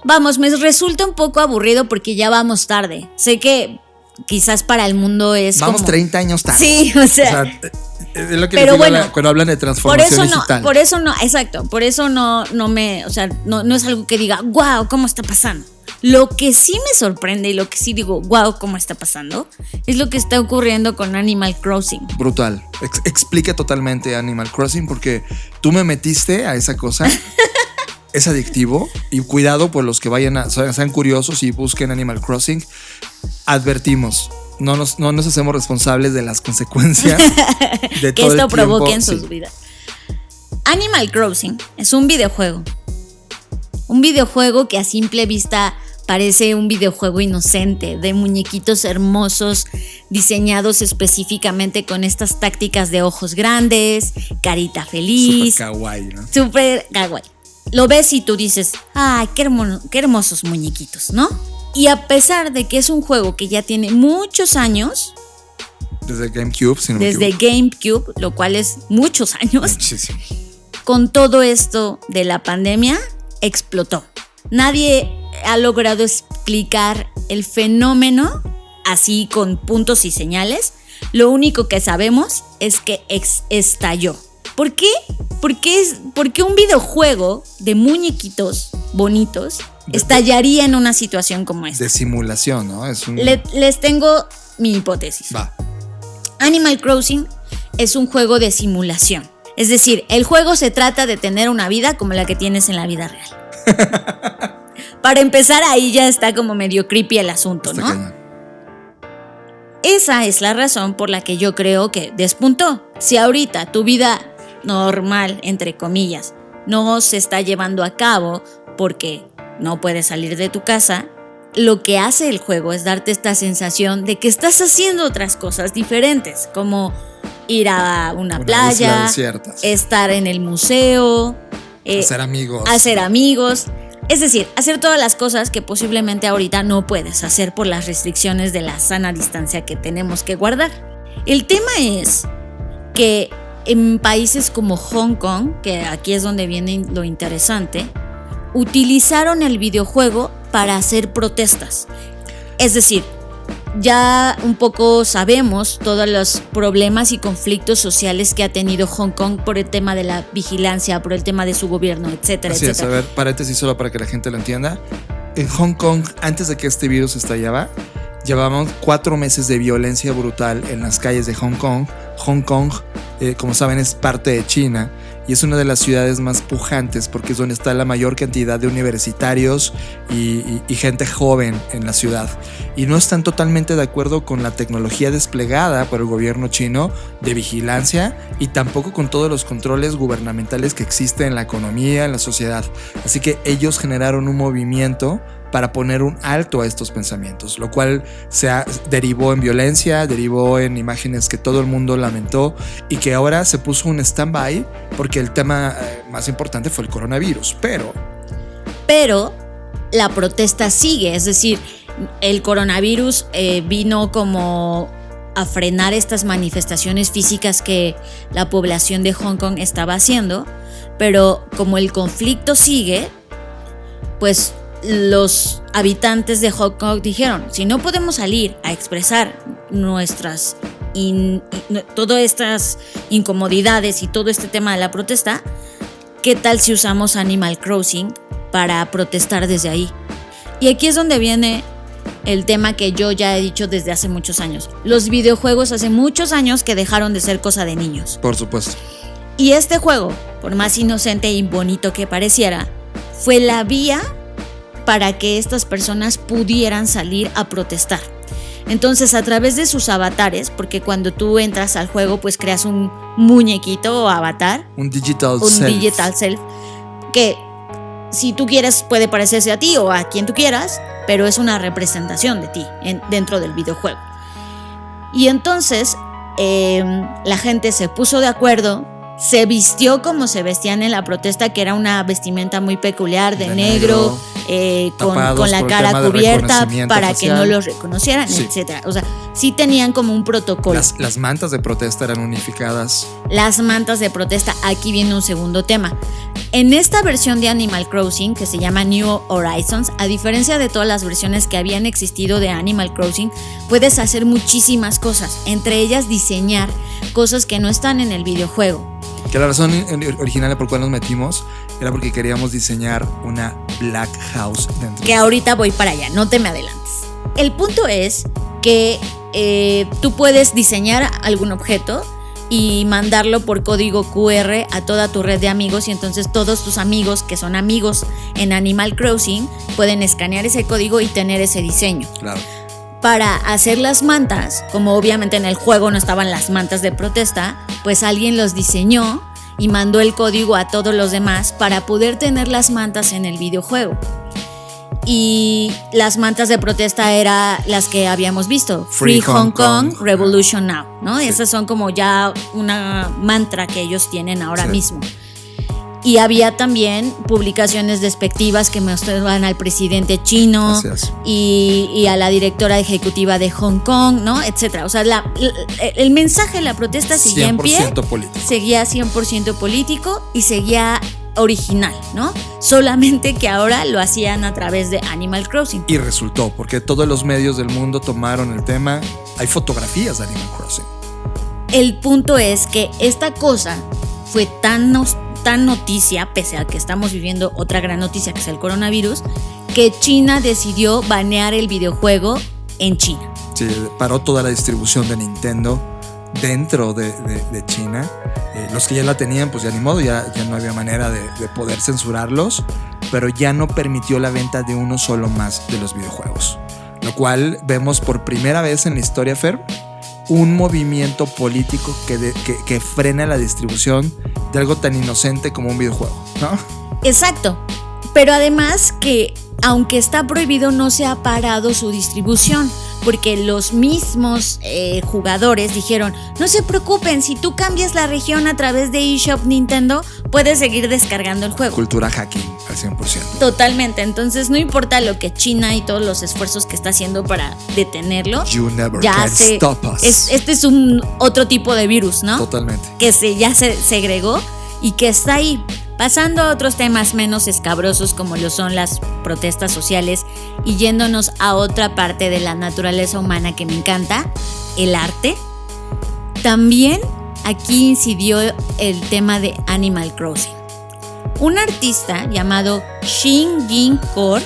vamos, me resulta un poco aburrido porque ya vamos tarde. Sé que quizás para el mundo es vamos como 30 años tarde. Sí, o sea es lo que pero bueno, cuando hablan de transformación digital. Por eso no me, o sea, no es algo que diga, wow, ¿cómo está pasando? Lo que sí me sorprende y lo que sí digo, wow, ¿cómo está pasando? Es lo que está ocurriendo con Animal Crossing. Brutal. Explica totalmente Animal Crossing porque tú me metiste a esa cosa. Es adictivo y cuidado por los que sean curiosos y busquen Animal Crossing. Advertimos, no nos hacemos responsables de las consecuencias de que todo esto el provoque tiempo, en sus vidas. Animal Crossing es un videojuego. Un videojuego que a simple vista Parece un videojuego inocente, de muñequitos hermosos, diseñados específicamente con estas tácticas de ojos grandes, carita feliz. Súper kawaii, ¿no? Súper kawaii. Lo ves y tú dices, ¡ay, qué hermosos muñequitos!, ¿no? Y a pesar de que es un juego que ya tiene muchos años... Desde GameCube, si no me Desde equivoco. GameCube, lo cual es muchos años. Muchísimo. Con todo esto de la pandemia, explotó. Nadie ha logrado explicar el fenómeno así con puntos y señales. Lo único que sabemos es que estalló. ¿Por qué? Porque un videojuego de muñequitos bonitos estallaría en una situación como esta. De simulación, ¿no? Es un... Les tengo mi hipótesis. Va. Animal Crossing es un juego de simulación. Es decir, el juego se trata de tener una vida como la que tienes en la vida real. Para empezar, ahí ya está como medio creepy el asunto, Está ¿no? cañón. Esa es la razón por la que yo creo que despuntó. Si ahorita tu vida normal, entre comillas, no se está llevando a cabo porque no puedes salir de tu casa, lo que hace el juego es darte esta sensación de que estás haciendo otras cosas diferentes, como ir a una playa, isla desierta, sí. estar en el museo, Hacer amigos. hacer amigos. Es decir, hacer todas las cosas que posiblemente ahorita no puedes hacer por las restricciones de la sana distancia que tenemos que guardar. El tema es que en países como Hong Kong, que aquí es donde viene lo interesante, utilizaron el videojuego para hacer protestas. Es decir, ya un poco sabemos todos los problemas y conflictos sociales que ha tenido Hong Kong por el tema de la vigilancia, por el tema de su gobierno, etcétera, Así es, a etcétera. ver, paréntesis solo para que la gente lo entienda. En Hong Kong, antes de que este virus estallaba, llevábamos 4 meses de violencia brutal en las calles de Hong Kong. Hong Kong, como saben, es parte de China y es una de las ciudades más pujantes porque es donde está la mayor cantidad de universitarios y gente joven en la ciudad. Y no están totalmente de acuerdo con la tecnología desplegada por el gobierno chino de vigilancia y tampoco con todos los controles gubernamentales que existen en la economía, en la sociedad. Así que ellos generaron un movimiento para poner un alto a estos pensamientos, lo cual derivó en violencia, derivó en imágenes que todo el mundo lamentó y que ahora se puso un stand-by porque el tema más importante fue el coronavirus, pero la protesta sigue, es decir, el coronavirus vino como a frenar estas manifestaciones físicas que la población de Hong Kong estaba haciendo, pero como el conflicto sigue, pues los habitantes de Hong Kong dijeron, si no podemos salir a expresar nuestras todas estas incomodidades y todo este tema de la protesta, ¿qué tal si usamos Animal Crossing para protestar desde ahí? Y aquí es donde viene el tema que yo ya he dicho desde hace muchos años. Los videojuegos hace muchos años que dejaron de ser cosa de niños. por supuesto. Y este juego, por más inocente y bonito que pareciera, fue la vía para que estas personas pudieran salir a protestar. Entonces, a través de sus avatares, porque cuando tú entras al juego, pues creas un muñequito o avatar, Un digital un self. digital self, que si tú quieres puede parecerse a ti o a quien tú quieras, pero es una representación de ti dentro del videojuego. Y entonces la gente se puso de acuerdo, se vistió como se vestían en la protesta, que era una vestimenta muy peculiar de negro, tapados con la por el cara tema de cubierta reconocimiento para que facial. no los reconocieran, Sí. etcétera. O sea, sí tenían como un protocolo. Las mantas de protesta eran unificadas. Las mantas de protesta, aquí viene un segundo tema. En esta versión de Animal Crossing, que se llama New Horizons, a diferencia de todas las versiones que habían existido de Animal Crossing, puedes hacer muchísimas cosas, entre ellas diseñar cosas que no están en el videojuego. Que la razón original por cual nos metimos era porque queríamos diseñar una Black House dentro. Que ahorita voy para allá, no te me adelantes. El punto es que tú puedes diseñar algún objeto y mandarlo por código QR a toda tu red de amigos, y entonces todos tus amigos que son amigos en Animal Crossing pueden escanear ese código y tener ese diseño. Claro. Para hacer las mantas, como obviamente en el juego no estaban las mantas de protesta, pues alguien los diseñó y mandó el código a todos los demás para poder tener las mantas en el videojuego. Y las mantas de protesta eran las que habíamos visto. Free Hong Kong, Revolution Now, ¿no? Sí. Esas son como ya una mantra que ellos tienen ahora mismo. Y había también publicaciones despectivas que mostraban al presidente chino y a la directora ejecutiva de Hong Kong, ¿no? Etcétera. O sea, el mensaje de la protesta seguía en pie. 100% político. Seguía 100% político y seguía original, ¿no? Solamente que ahora lo hacían a través de Animal Crossing. Y resultó, porque todos los medios del mundo tomaron el tema. Hay fotografías de Animal Crossing. El punto es que esta cosa fue tan noticia, pese a que estamos viviendo otra gran noticia que es el coronavirus, que China decidió banear el videojuego en China. Sí, paró toda la distribución de Nintendo dentro de China. Los que ya la tenían, pues ya ni modo, ya no había manera de poder censurarlos, pero ya no permitió la venta de uno solo más de los videojuegos. Lo cual vemos por primera vez en la historia, Fer, un movimiento político que frena la distribución de algo tan inocente como un videojuego, ¿no? Exacto, pero además que aunque está prohibido no se ha parado su distribución, porque los mismos jugadores dijeron, no se preocupen, si tú cambias la región a través de eShop Nintendo, puedes seguir descargando el juego. Cultura hacking al 100%. Totalmente, entonces no importa lo que China y todos los esfuerzos que está haciendo para detenerlo, You never can stop us. Este es otro tipo de virus, ¿no? Totalmente. Que ya se segregó y que está ahí. Pasando a otros temas menos escabrosos como lo son las protestas sociales y yéndonos a otra parte de la naturaleza humana que me encanta, el arte. También aquí incidió el tema de Animal Crossing. Un artista llamado Shin Jin Kor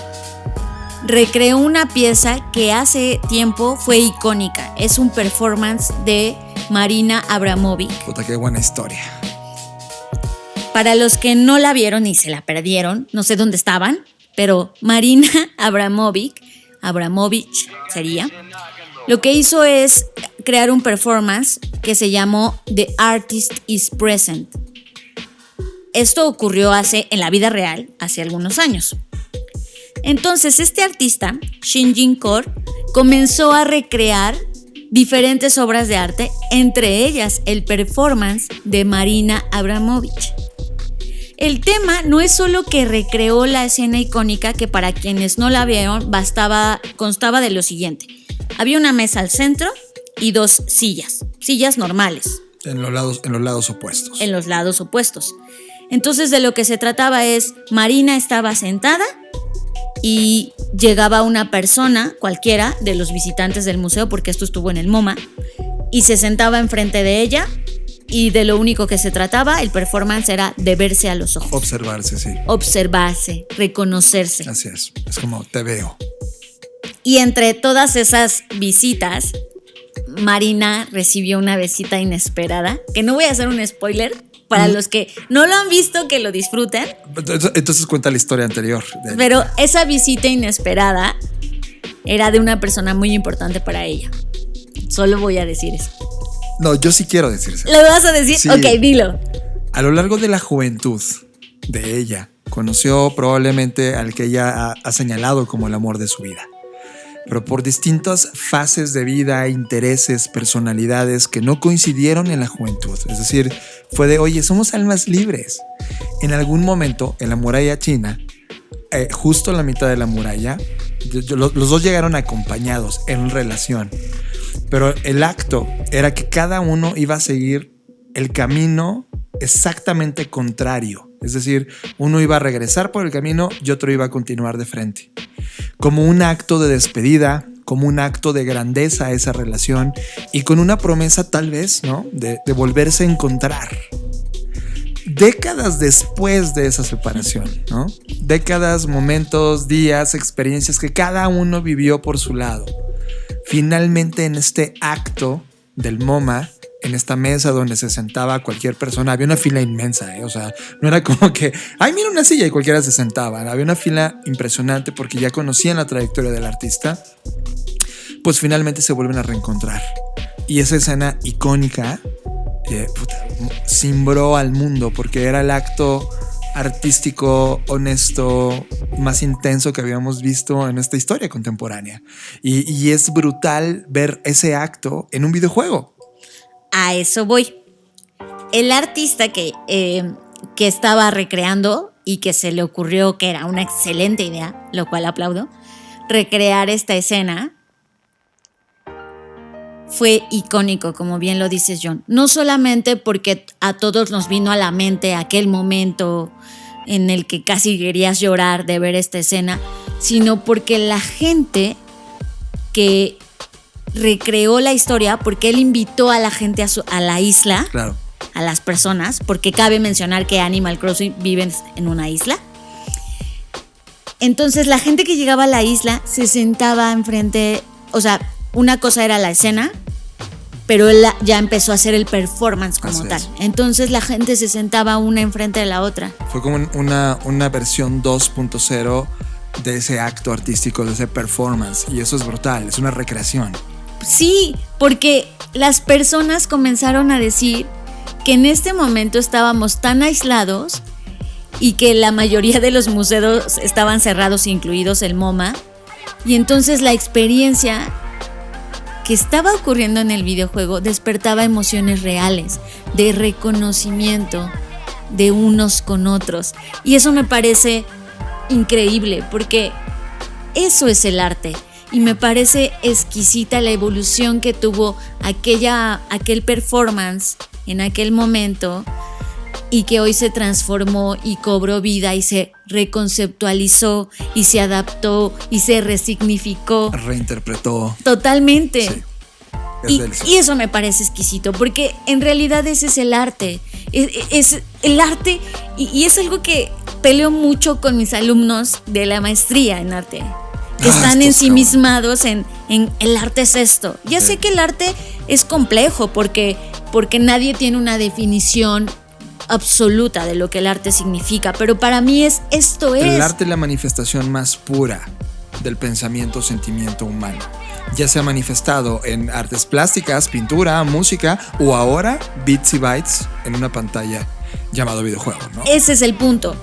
recreó una pieza que hace tiempo fue icónica. Es un performance de Marina Abramovic. Puta, qué buena historia. Para los que no la vieron y se la perdieron, no sé dónde estaban, pero Marina Abramovic sería, lo que hizo es crear un performance que se llamó The Artist is Present. Esto ocurrió en la vida real, hace algunos años. Entonces este artista, Shin Jin Kor, comenzó a recrear diferentes obras de arte, entre ellas el performance de Marina Abramovic. El tema no es solo que recreó la escena icónica, que para quienes no la vieron constaba de lo siguiente. Había una mesa al centro y dos sillas normales. En los lados opuestos. En los lados opuestos. Entonces de lo que se trataba es, Marina estaba sentada y llegaba una persona cualquiera de los visitantes del museo, porque esto estuvo en el MoMA, y se sentaba enfrente de ella. Y de lo único que se trataba, el performance era de verse a los ojos. Observarse, sí. Observarse, reconocerse. Así es como te veo. Y entre todas esas visitas, Marina recibió una visita inesperada, que no voy a hacer un spoiler, para los que no lo han visto, que lo disfruten. Entonces cuenta la historia anterior. Pero esa visita inesperada era de una persona muy importante para ella. Solo voy a decir eso. No, yo sí quiero decírselo. ¿Lo vas a decir? Sí. Ok, dilo. A lo largo de la juventud de ella, conoció probablemente al que ella ha señalado como el amor de su vida. Pero por distintas fases de vida, intereses, personalidades que no coincidieron en la juventud. Es decir, fue de, oye, somos almas libres. En algún momento, en la muralla china, justo en la mitad de la muralla, los dos llegaron acompañados en relación. Pero el acto era que cada uno iba a seguir el camino exactamente contrario. Es decir, uno iba a regresar por el camino y otro iba a continuar de frente. Como un acto de despedida, como un acto de grandeza a esa relación y con una promesa tal vez, ¿no? de volverse a encontrar. Décadas después de esa separación, ¿no? Décadas, momentos, días, experiencias que cada uno vivió por su lado. Finalmente, en este acto del MoMA, en esta mesa donde se sentaba cualquier persona, había una fila inmensa, O sea, no era como que, ay, mira una silla y cualquiera se sentaba. Había una fila impresionante porque ya conocían la trayectoria del artista. Pues finalmente se vuelven a reencontrar. Y esa escena icónica cimbró al mundo porque era el acto artístico, honesto, más intenso que habíamos visto en esta historia contemporánea. Y es brutal ver ese acto en un videojuego. A eso voy. El artista que estaba recreando y que se le ocurrió que era una excelente idea, lo cual aplaudo, recrear esta escena, fue icónico, como bien lo dices, John. No solamente porque a todos nos vino a la mente aquel momento en el que casi querías llorar de ver esta escena, sino porque la gente que recreó la historia, porque él invitó a la gente a la isla, claro, a las personas, porque cabe mencionar que Animal Crossing vive en una isla. Entonces la gente que llegaba a la isla se sentaba enfrente, o sea, una cosa era la escena, pero él ya empezó a hacer el performance como tal. Entonces la gente se sentaba una enfrente de la otra. Fue como una versión 2.0 de ese acto artístico, de ese performance. Y eso es brutal, es una recreación. Sí, porque las personas comenzaron a decir que en este momento estábamos tan aislados y que la mayoría de los museos estaban cerrados, incluidos el MoMA. Y entonces la experiencia que estaba ocurriendo en el videojuego despertaba emociones reales, de reconocimiento de unos con otros. Y eso me parece increíble, porque eso es el arte. Y me parece exquisita la evolución que tuvo aquel performance en aquel momento, y que hoy se transformó y cobró vida y se reconceptualizó y se adaptó y se resignificó. Reinterpretó. Totalmente. Sí. Y eso me parece exquisito, porque en realidad ese es el arte. Es el arte, y es algo que peleo mucho con mis alumnos de la maestría en arte, que están ensimismados en el arte es esto. Ya sé que el arte es complejo porque nadie tiene una definición absoluta de lo que el arte significa, pero para mí esto es. El arte es la manifestación más pura del pensamiento, sentimiento humano. Ya sea manifestado en artes plásticas, pintura, música, o ahora bits y bytes en una pantalla llamado videojuego, ¿no? Ese es el punto,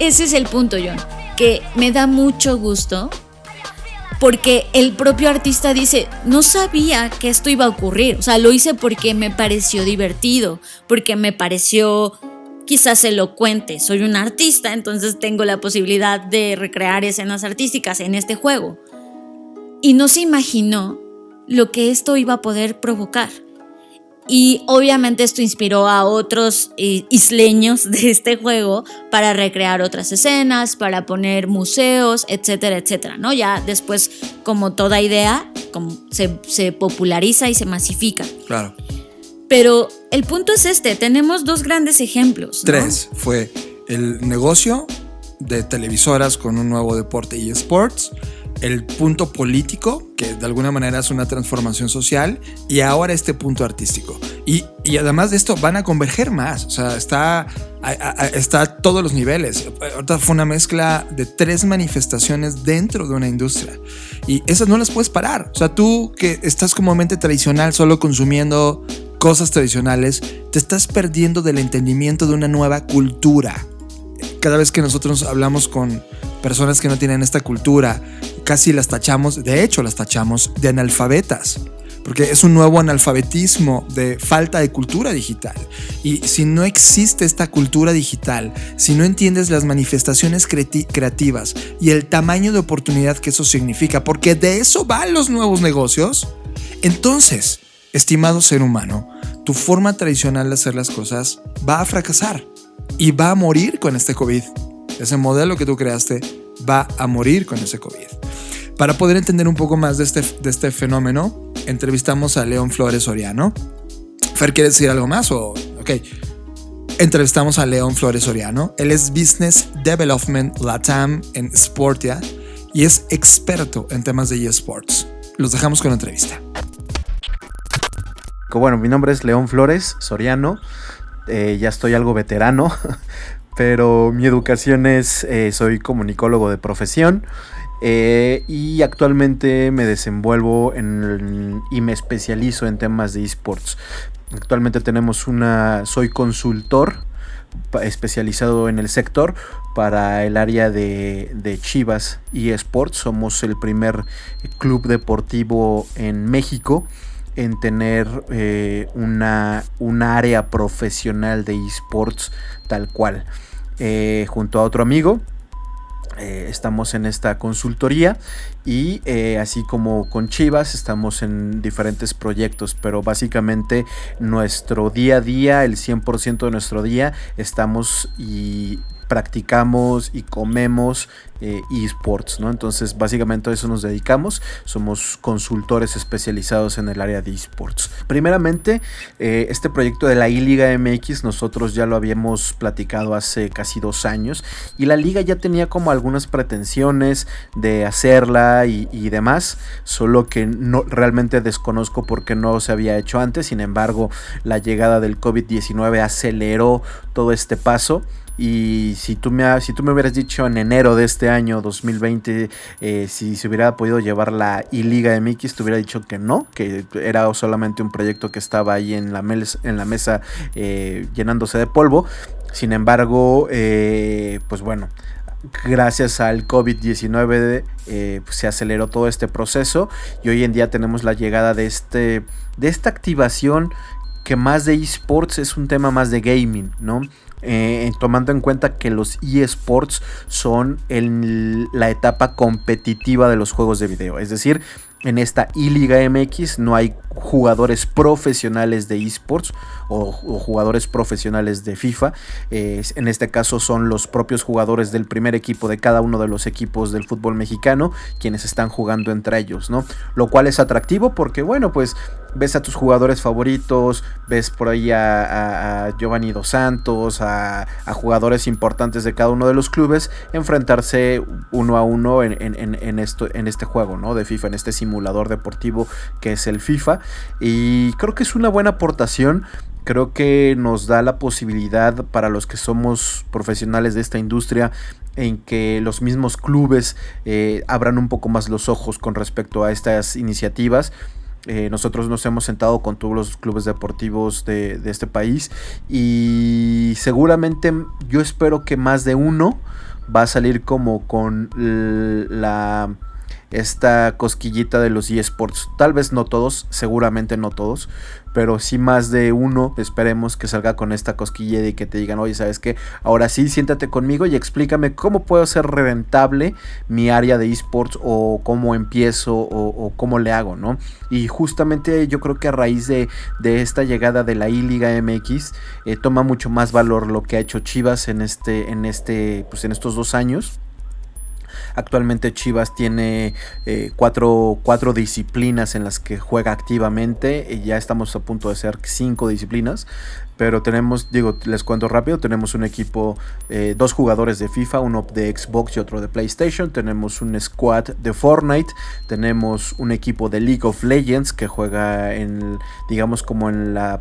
John, que me da mucho gusto, porque el propio artista dice, no sabía que esto iba a ocurrir. O sea, lo hice porque me pareció divertido, porque me pareció quizás elocuente. Soy un artista, entonces tengo la posibilidad de recrear escenas artísticas en este juego. Y no se imaginó lo que esto iba a poder provocar. Y obviamente esto inspiró a otros isleños de este juego para recrear otras escenas, para poner museos, etcétera, etcétera, ¿no? Ya después, como toda idea, como se populariza y se masifica. Claro. Pero el punto es tenemos dos grandes ejemplos, ¿no? 3 fue el negocio de televisoras con un nuevo deporte y eSports, el punto político, que de alguna manera es una transformación social, y ahora este punto artístico. Y además de esto van a converger más, o sea, está a todos los niveles. Ahorita fue una mezcla de 3 manifestaciones dentro de una industria, y esas no las puedes parar. O sea, tú que estás como mente tradicional, solo consumiendo cosas tradicionales, te estás perdiendo del entendimiento de una nueva cultura. Cada vez que nosotros hablamos con personas que no tienen esta cultura, casi las tachamos, de hecho las tachamos de analfabetas, porque es un nuevo analfabetismo de falta de cultura digital. Y si no existe esta cultura digital, si no entiendes las manifestaciones creativas y el tamaño de oportunidad que eso significa, porque de eso van los nuevos negocios, entonces, estimado ser humano, tu forma tradicional de hacer las cosas va a fracasar y va a morir con este COVID. Ese modelo que tú creaste va a morir con ese COVID. Para poder entender un poco más de este fenómeno, entrevistamos a León Flores Soriano. Fer, ¿quieres decir algo más? Ok. Entrevistamos a León Flores Soriano. Él es Business Development LATAM en Sportia y es experto en temas de eSports. Los dejamos con la entrevista. Bueno, mi nombre es León Flores Soriano. Ya estoy algo veterano, pero mi educación es, soy comunicólogo de profesión, y actualmente me desenvuelvo y me especializo en temas de esports. Actualmente soy consultor especializado en el sector para el área de Chivas eSports. Somos el primer club deportivo en México en tener una área profesional de eSports tal cual. Junto a otro amigo estamos en esta consultoría y así como con Chivas estamos en diferentes proyectos, pero básicamente nuestro día a día, el 100% de nuestro día, estamos y practicamos y comemos eSports, ¿no? Entonces básicamente a eso nos dedicamos, somos consultores especializados en el área de eSports. Primeramente, este proyecto de la iLiga MX nosotros ya lo habíamos platicado hace casi 2 años y la liga ya tenía como algunas pretensiones de hacerla y demás, solo que no, realmente desconozco por qué no se había hecho antes. Sin embargo, la llegada del COVID-19 aceleró todo este paso. Y si tú me hubieras dicho en enero de este año 2020 si se hubiera podido llevar la iLiga MX, te hubiera dicho que no, que era solamente un proyecto que estaba ahí en la mesa llenándose de polvo. Sin embargo, pues bueno, gracias al COVID-19 pues se aceleró todo este proceso y hoy en día tenemos la llegada de esta activación que más de eSports es un tema más de gaming, ¿no? Tomando en cuenta que los eSports son la etapa competitiva de los juegos de video, es decir, en esta iLiga MX no hay jugadores profesionales de eSports o jugadores profesionales de FIFA. En este caso son los propios jugadores del primer equipo de cada uno de los equipos del fútbol mexicano quienes están jugando entre ellos, ¿no? Lo cual es atractivo porque, bueno, pues ves a tus jugadores favoritos, ves por ahí a Giovanni Dos Santos, a jugadores importantes de cada uno de los clubes enfrentarse uno a uno en este juego, ¿no? De FIFA, en este simulador deportivo que es el FIFA. Y creo que es una buena aportación. Creo que nos da la posibilidad para los que somos profesionales de esta industria en que los mismos clubes abran un poco más los ojos con respecto a estas iniciativas. Nosotros nos hemos sentado con todos los clubes deportivos de este país y seguramente yo espero que más de uno va a salir como con esta cosquillita de los eSports. Tal vez no todos, seguramente no todos, pero sí más de uno esperemos que salga con esta cosquilla y que te digan, oye, ¿sabes qué? Ahora sí, siéntate conmigo y explícame cómo puedo hacer rentable mi área de eSports o cómo empiezo o cómo le hago, ¿no? Y justamente yo creo que a raíz de esta llegada de la iLiga MX toma mucho más valor lo que ha hecho Chivas en estos 2 años. Actualmente Chivas tiene 4 disciplinas en las que juega activamente. Ya estamos a punto de ser 5 disciplinas. Pero les cuento rápido, tenemos un equipo, 2 jugadores de FIFA, uno de Xbox y otro de PlayStation. Tenemos un squad de Fortnite, tenemos un equipo de League of Legends que juega como en la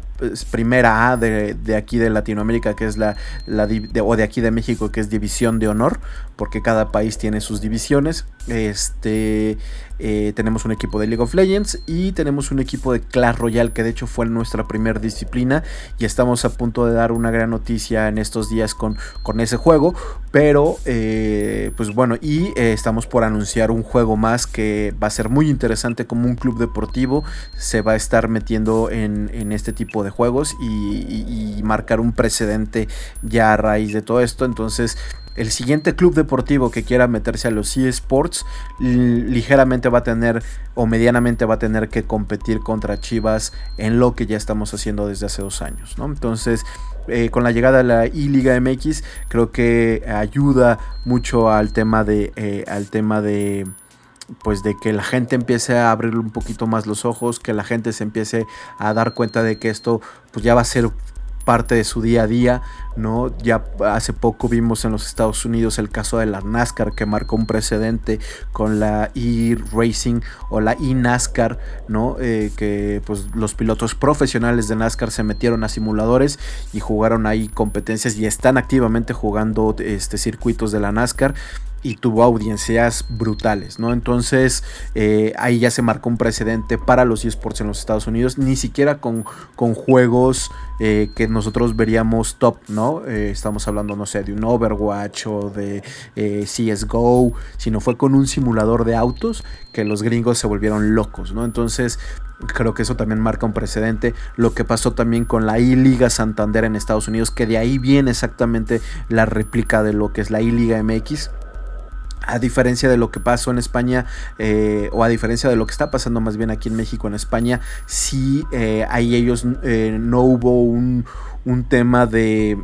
primera A de aquí de Latinoamérica, que es o de aquí de México, que es División de Honor, porque cada país tiene sus divisiones. Tenemos un equipo de League of Legends y tenemos un equipo de Clash Royale, que de hecho fue nuestra primera disciplina y estamos a punto de dar una gran noticia en estos días con ese juego, pero pues bueno, y estamos por anunciar un juego más que va a ser muy interesante, como un club deportivo se va a estar metiendo en este tipo de juegos y marcar un precedente ya a raíz de todo esto. Entonces el siguiente club deportivo que quiera meterse a los eSports ligeramente va a tener o medianamente va a tener que competir contra Chivas en lo que ya estamos haciendo desde hace 2 años, ¿no? Entonces con la llegada de la iLiga MX creo que ayuda mucho al tema de pues de que la gente empiece a abrir un poquito más los ojos, que la gente se empiece a dar cuenta de que esto pues ya va a ser parte de su día a día, ¿no? Ya hace poco vimos en los Estados Unidos el caso de la NASCAR, que marcó un precedente con la e-Racing o la e-NASCAR, ¿no? Que pues los pilotos profesionales de NASCAR se metieron a simuladores y jugaron ahí competencias y están activamente jugando circuitos de la NASCAR. y tuvo audiencias brutales, ¿no? Entonces ahí ya se marcó un precedente para los eSports en los Estados Unidos, ni siquiera con juegos que nosotros veríamos top, ¿no? Estamos hablando, no sé, de un Overwatch o de CSGO, sino fue con un simulador de autos que los gringos se volvieron locos, ¿no? Entonces creo que eso también marca un precedente. Lo que pasó también con la I-Liga Santander en Estados Unidos, que de ahí viene exactamente la réplica de lo que es la I-Liga MX. A diferencia de lo que pasó en España, o a diferencia de lo que está pasando más bien aquí en México, en España, sí, ahí ellos no hubo un tema de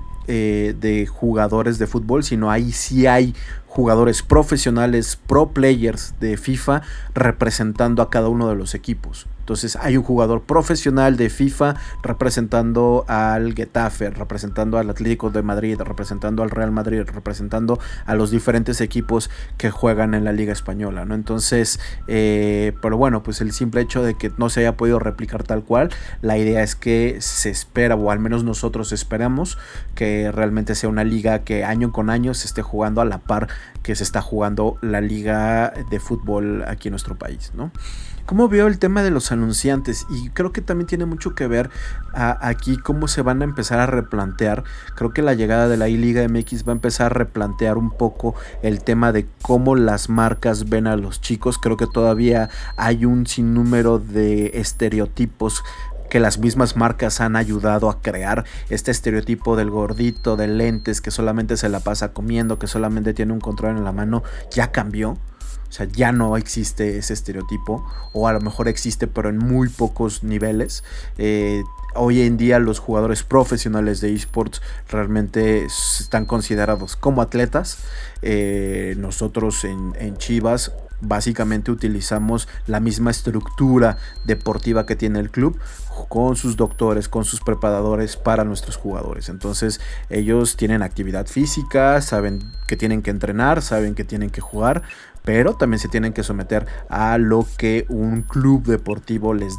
jugadores de fútbol, sino ahí sí hay jugadores profesionales, pro players de FIFA representando a cada uno de los equipos. Entonces hay un jugador profesional de FIFA representando al Getafe, representando al Atlético de Madrid, representando al Real Madrid, representando a los diferentes equipos que juegan en la Liga Española, ¿no? Entonces, pero bueno, pues el simple hecho de que no se haya podido replicar tal cual, la idea es que se espera, o al menos nosotros esperamos, que realmente sea una liga que año con año se esté jugando a la par que se está jugando la liga de fútbol aquí en nuestro país, ¿no? ¿Cómo veo el tema de los anunciantes? Y creo que también tiene mucho que ver aquí cómo se van a empezar a replantear. Creo que la llegada de la I-Liga MX va a empezar a replantear un poco el tema de cómo las marcas ven a los chicos. Creo que todavía hay un sinnúmero de estereotipos que las mismas marcas han ayudado a crear. Este estereotipo del gordito de lentes que solamente se la pasa comiendo, que solamente tiene un control en la mano, ya cambió. O sea, ya no existe ese estereotipo, o a lo mejor existe pero en muy pocos niveles. Hoy en día los jugadores profesionales de eSports realmente están considerados como atletas. Nosotros en Chivas básicamente utilizamos la misma estructura deportiva que tiene el club, con sus doctores, con sus preparadores para nuestros jugadores. Entonces ellos tienen actividad física, saben que tienen que entrenar, saben que tienen que jugar, pero también se tienen que someter a lo que un club deportivo les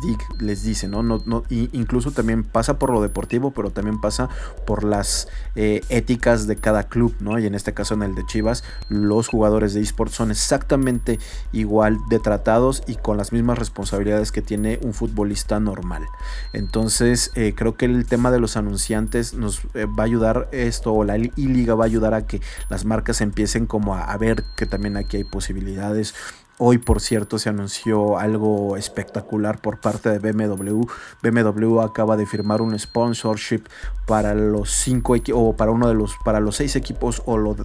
dice, ¿no? Incluso también pasa por lo deportivo, pero también pasa por las éticas de cada club, ¿no? Y en este caso, en el de Chivas, los jugadores de eSports son exactamente igual de tratados y con las mismas responsabilidades que tiene un futbolista normal. Entonces creo que el tema de los anunciantes nos va a ayudar esto, o la I-Liga va a ayudar a que las marcas empiecen como a ver que también aquí hay posibilidades. Hoy, por cierto, se anunció algo espectacular por parte de BMW. BMW acaba de firmar un sponsorship para los 5 o para los 6 equipos, o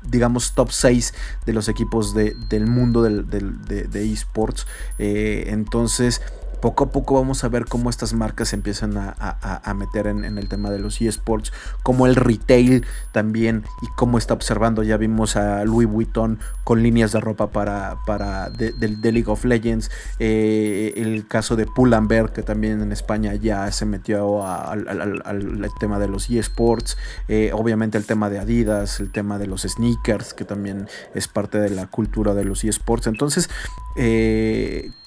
digamos top 6 de los equipos del mundo de eSports. Entonces, poco a poco vamos a ver cómo estas marcas se empiezan a meter en el tema de los eSports, como el retail también, y cómo está observando. Ya vimos a Louis Vuitton con líneas de ropa de League of Legends, el caso de Pull&Bear, que también en España ya se metió al tema de los eSports, obviamente el tema de Adidas, el tema de los sneakers, que también es parte de la cultura de los eSports. Entonces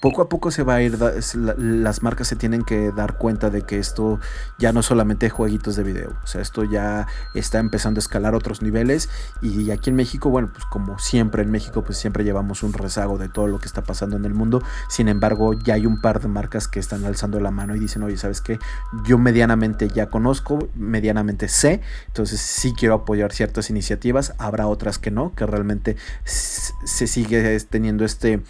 poco a poco se va a ir, las marcas se tienen que dar cuenta de que esto ya no solamente es jueguitos de video, o sea, esto ya está empezando a escalar otros niveles. Y aquí en México, bueno, pues como siempre en México, pues siempre llevamos un rezago de todo lo que está pasando en el mundo. Sin embargo, ya hay un par de marcas que están alzando la mano y dicen: oye, ¿sabes qué? Yo medianamente ya conozco, medianamente sé, entonces sí quiero apoyar ciertas iniciativas. Habrá otras que no, que realmente se sigue teniendo este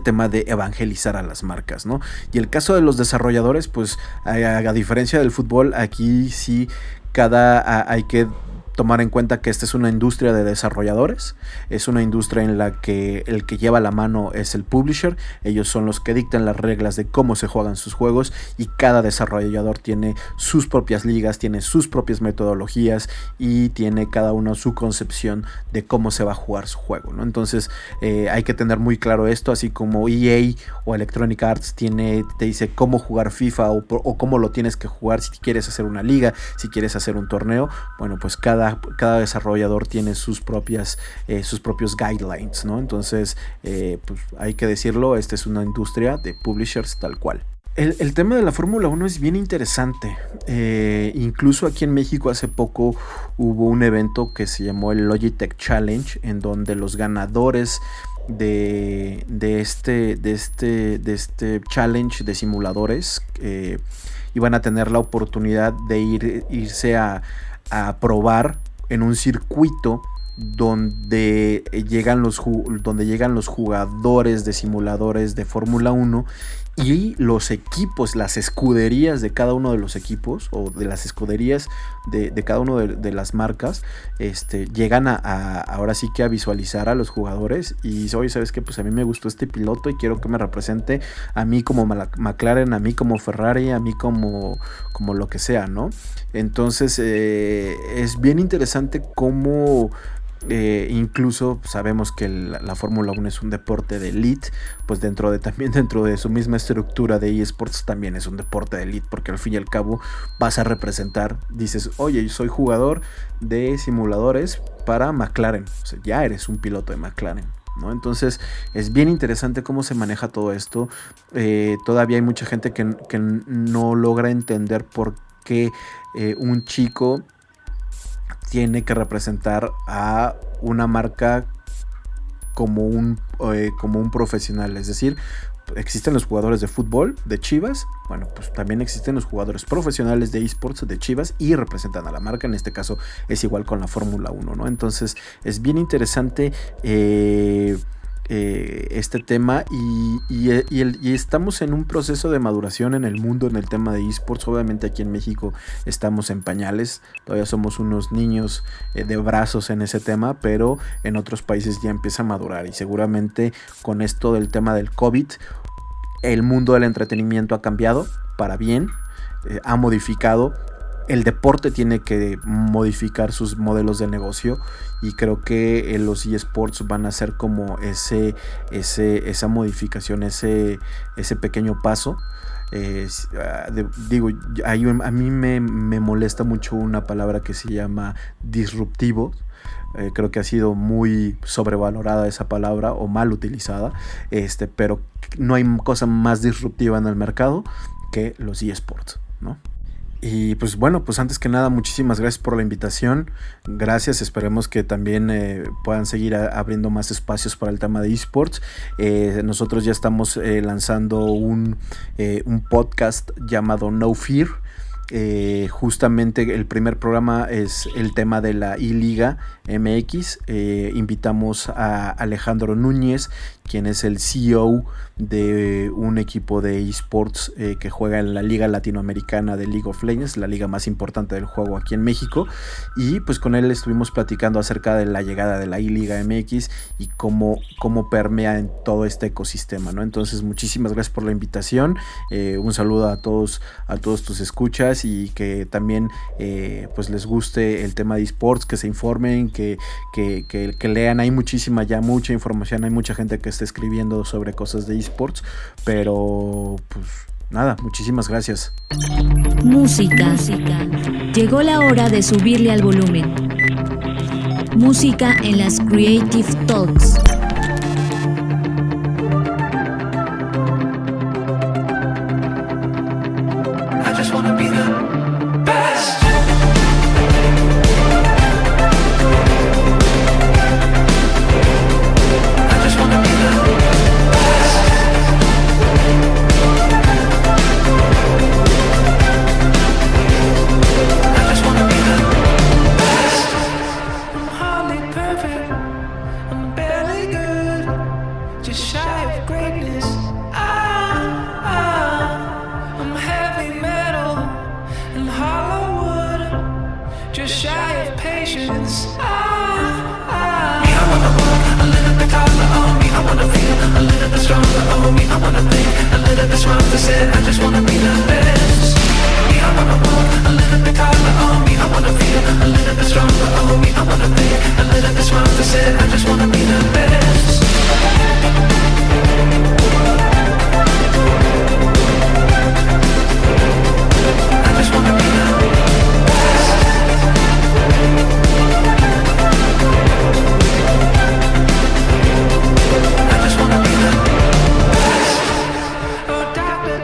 tema de evangelizar a las marcas, ¿no? Y el caso de los desarrolladores, pues a diferencia del fútbol, aquí sí hay que tomar en cuenta que esta es una industria de desarrolladores, es una industria en la que el que lleva la mano es el publisher. Ellos son los que dictan las reglas de cómo se juegan sus juegos, y cada desarrollador tiene sus propias ligas, tiene sus propias metodologías y tiene cada uno su concepción de cómo se va a jugar su juego, ¿no? Entonces hay que tener muy claro esto, así como EA o Electronic Arts te dice cómo jugar FIFA o cómo lo tienes que jugar si quieres hacer una liga, si quieres hacer un torneo. Bueno, pues cada desarrollador tiene sus propios guidelines, ¿no? Entonces, pues hay que decirlo, esta es una industria de publishers tal cual. El tema de la Fórmula 1 es bien interesante. Incluso aquí en México hace poco hubo un evento que se llamó el Logitech Challenge, en donde los ganadores de este challenge de simuladores iban a tener la oportunidad de irse a probar en un circuito donde llegan los jugadores de simuladores de Fórmula 1 y los equipos, las escuderías de cada uno de los equipos o de las escuderías de cada uno de las marcas, llegan a ahora sí que a visualizar a los jugadores y dice, oye, ¿sabes qué? Pues a mí me gustó este piloto y quiero que me represente a mí como McLaren, a mí como Ferrari, a mí como lo que sea, ¿no? Entonces es bien interesante cómo incluso sabemos que la Fórmula 1 es un deporte de elite, pues dentro de su misma estructura de eSports también es un deporte de elite, porque al fin y al cabo vas a representar, dices, oye, yo soy jugador de simuladores para McLaren, o sea, ya eres un piloto de McLaren, ¿no? Entonces es bien interesante cómo se maneja todo esto. Todavía hay mucha gente que no logra entender por qué un chico tiene que representar a una marca como un profesional. Es decir, existen los jugadores de fútbol de Chivas, bueno, pues también existen los jugadores profesionales de eSports de Chivas y representan a la marca. En este caso es igual con la Fórmula 1, ¿no? Entonces es bien interesante este tema y estamos en un proceso de maduración en el mundo en el tema de eSports. Obviamente aquí en México estamos en pañales, todavía somos unos niños de brazos en ese tema, pero en otros países ya empieza a madurar y seguramente con esto del tema del COVID el mundo del entretenimiento ha cambiado para bien, ha modificado. El deporte tiene que modificar sus modelos de negocio y creo que los eSports van a ser como esa modificación, ese pequeño paso. A mí me molesta mucho una palabra que se llama disruptivo. Creo que ha sido muy sobrevalorada esa palabra o mal utilizada, pero no hay cosa más disruptiva en el mercado que los eSports, ¿no? Y pues bueno, pues antes que nada, muchísimas gracias por la invitación. Gracias, esperemos que también puedan seguir abriendo más espacios para el tema de eSports. Nosotros ya estamos lanzando un podcast llamado No Fear. Justamente el primer programa es el tema de la I-Liga MX. Invitamos a Alejandro Núñez, quien es el CEO de un equipo de eSports que juega en la Liga Latinoamericana de League of Legends, la liga más importante del juego aquí en México, y pues con él estuvimos platicando acerca de la llegada de la I-Liga MX y cómo permea en todo este ecosistema, ¿no? Entonces muchísimas gracias por la invitación, un saludo a todos tus escuchas y que también pues les guste el tema de eSports, que se informen, que lean. Hay mucha información, hay mucha gente que está escribiendo sobre cosas de eSports, pero pues nada, muchísimas gracias. Música. Llegó la hora de subirle al volumen. Música en las Creative Talks.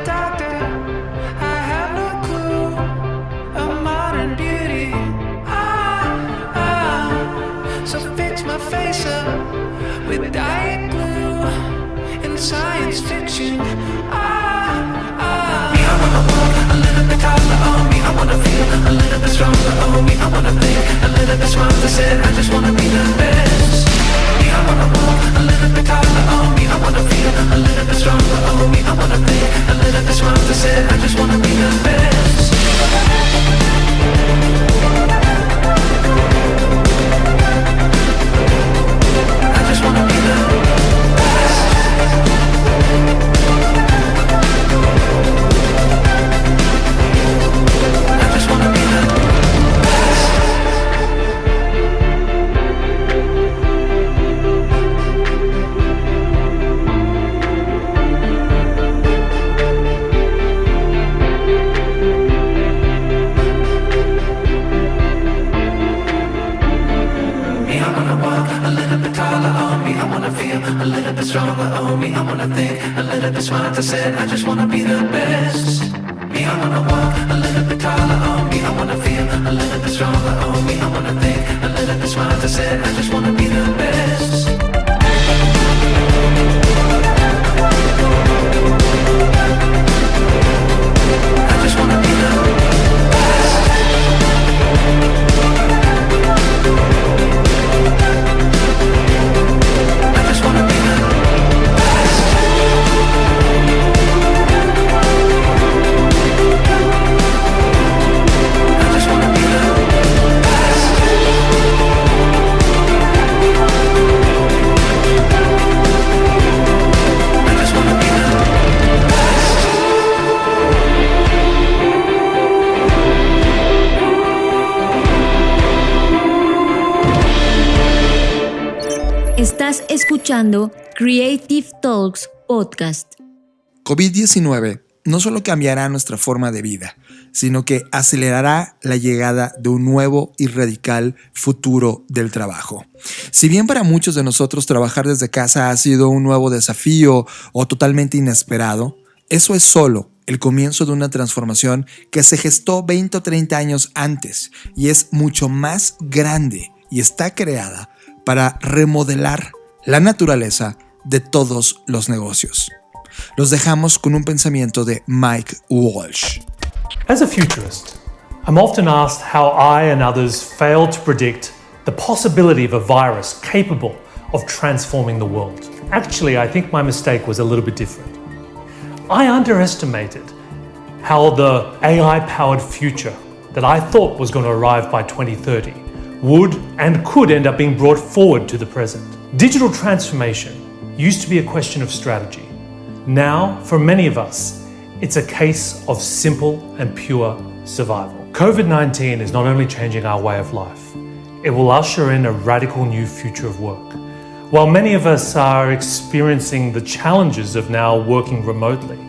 Doctor, direction. I wanna walk a little bit taller, oh me. I wanna feel a little bit stronger, oh me. I wanna think a little bit smarter, said I just wanna be the best. Me, I wanna walk a little bit taller, oh me. I wanna feel a little bit stronger, oh me. I wanna think a little bit smarter, said I just wanna be the best. I just wanna be the best. I just wanna be the best. Me, I wanna walk a little bit taller, oh me. I wanna feel a little bit stronger, oh me. I wanna think a little bit smarter, said I just wanna be the best. Me, I wanna walk a little bit taller, oh me. I wanna feel a little bit stronger, oh me. I wanna think a little bit smarter, said I just wanna be the best. I just wanna be the best. I just wanna be the best. I just wanna be the best. I just wanna be the best. Estás escuchando Creative Talks Podcast. COVID-19 no solo cambiará nuestra forma de vida, sino que acelerará la llegada de un nuevo y radical futuro del trabajo. Si bien para muchos de nosotros trabajar desde casa ha sido un nuevo desafío o totalmente inesperado, eso es solo el comienzo de una transformación que se gestó 20 o 30 años antes y es mucho más grande y está creada para remodelar la naturaleza de todos los negocios. Los dejamos con un pensamiento de Mike Walsh. As a futurist, I'm often asked how I and others failed to predict the possibility of a virus capable of transforming the world. Actually, I think my mistake was a little bit different. I underestimated how the AI-powered future that I thought was going to arrive by 2030 would and could end up being brought forward to the present. Digital transformation used to be a question of strategy. Now, for many of us, it's a case of simple and pure survival. COVID-19 is not only changing our way of life, it will usher in a radical new future of work. While many of us are experiencing the challenges of now working remotely,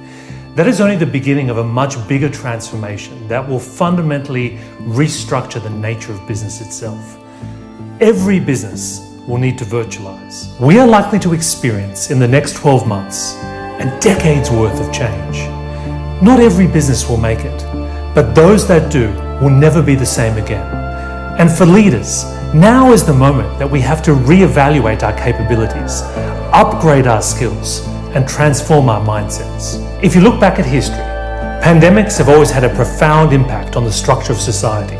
that is only the beginning of a much bigger transformation that will fundamentally restructure the nature of business itself. Every business will need to virtualize. We are likely to experience in the next 12 months a decade's worth of change. Not every business will make it, but those that do will never be the same again. And for leaders, now is the moment that we have to reevaluate our capabilities, upgrade our skills, and transform our mindsets. If you look back at history, pandemics have always had a profound impact on the structure of society.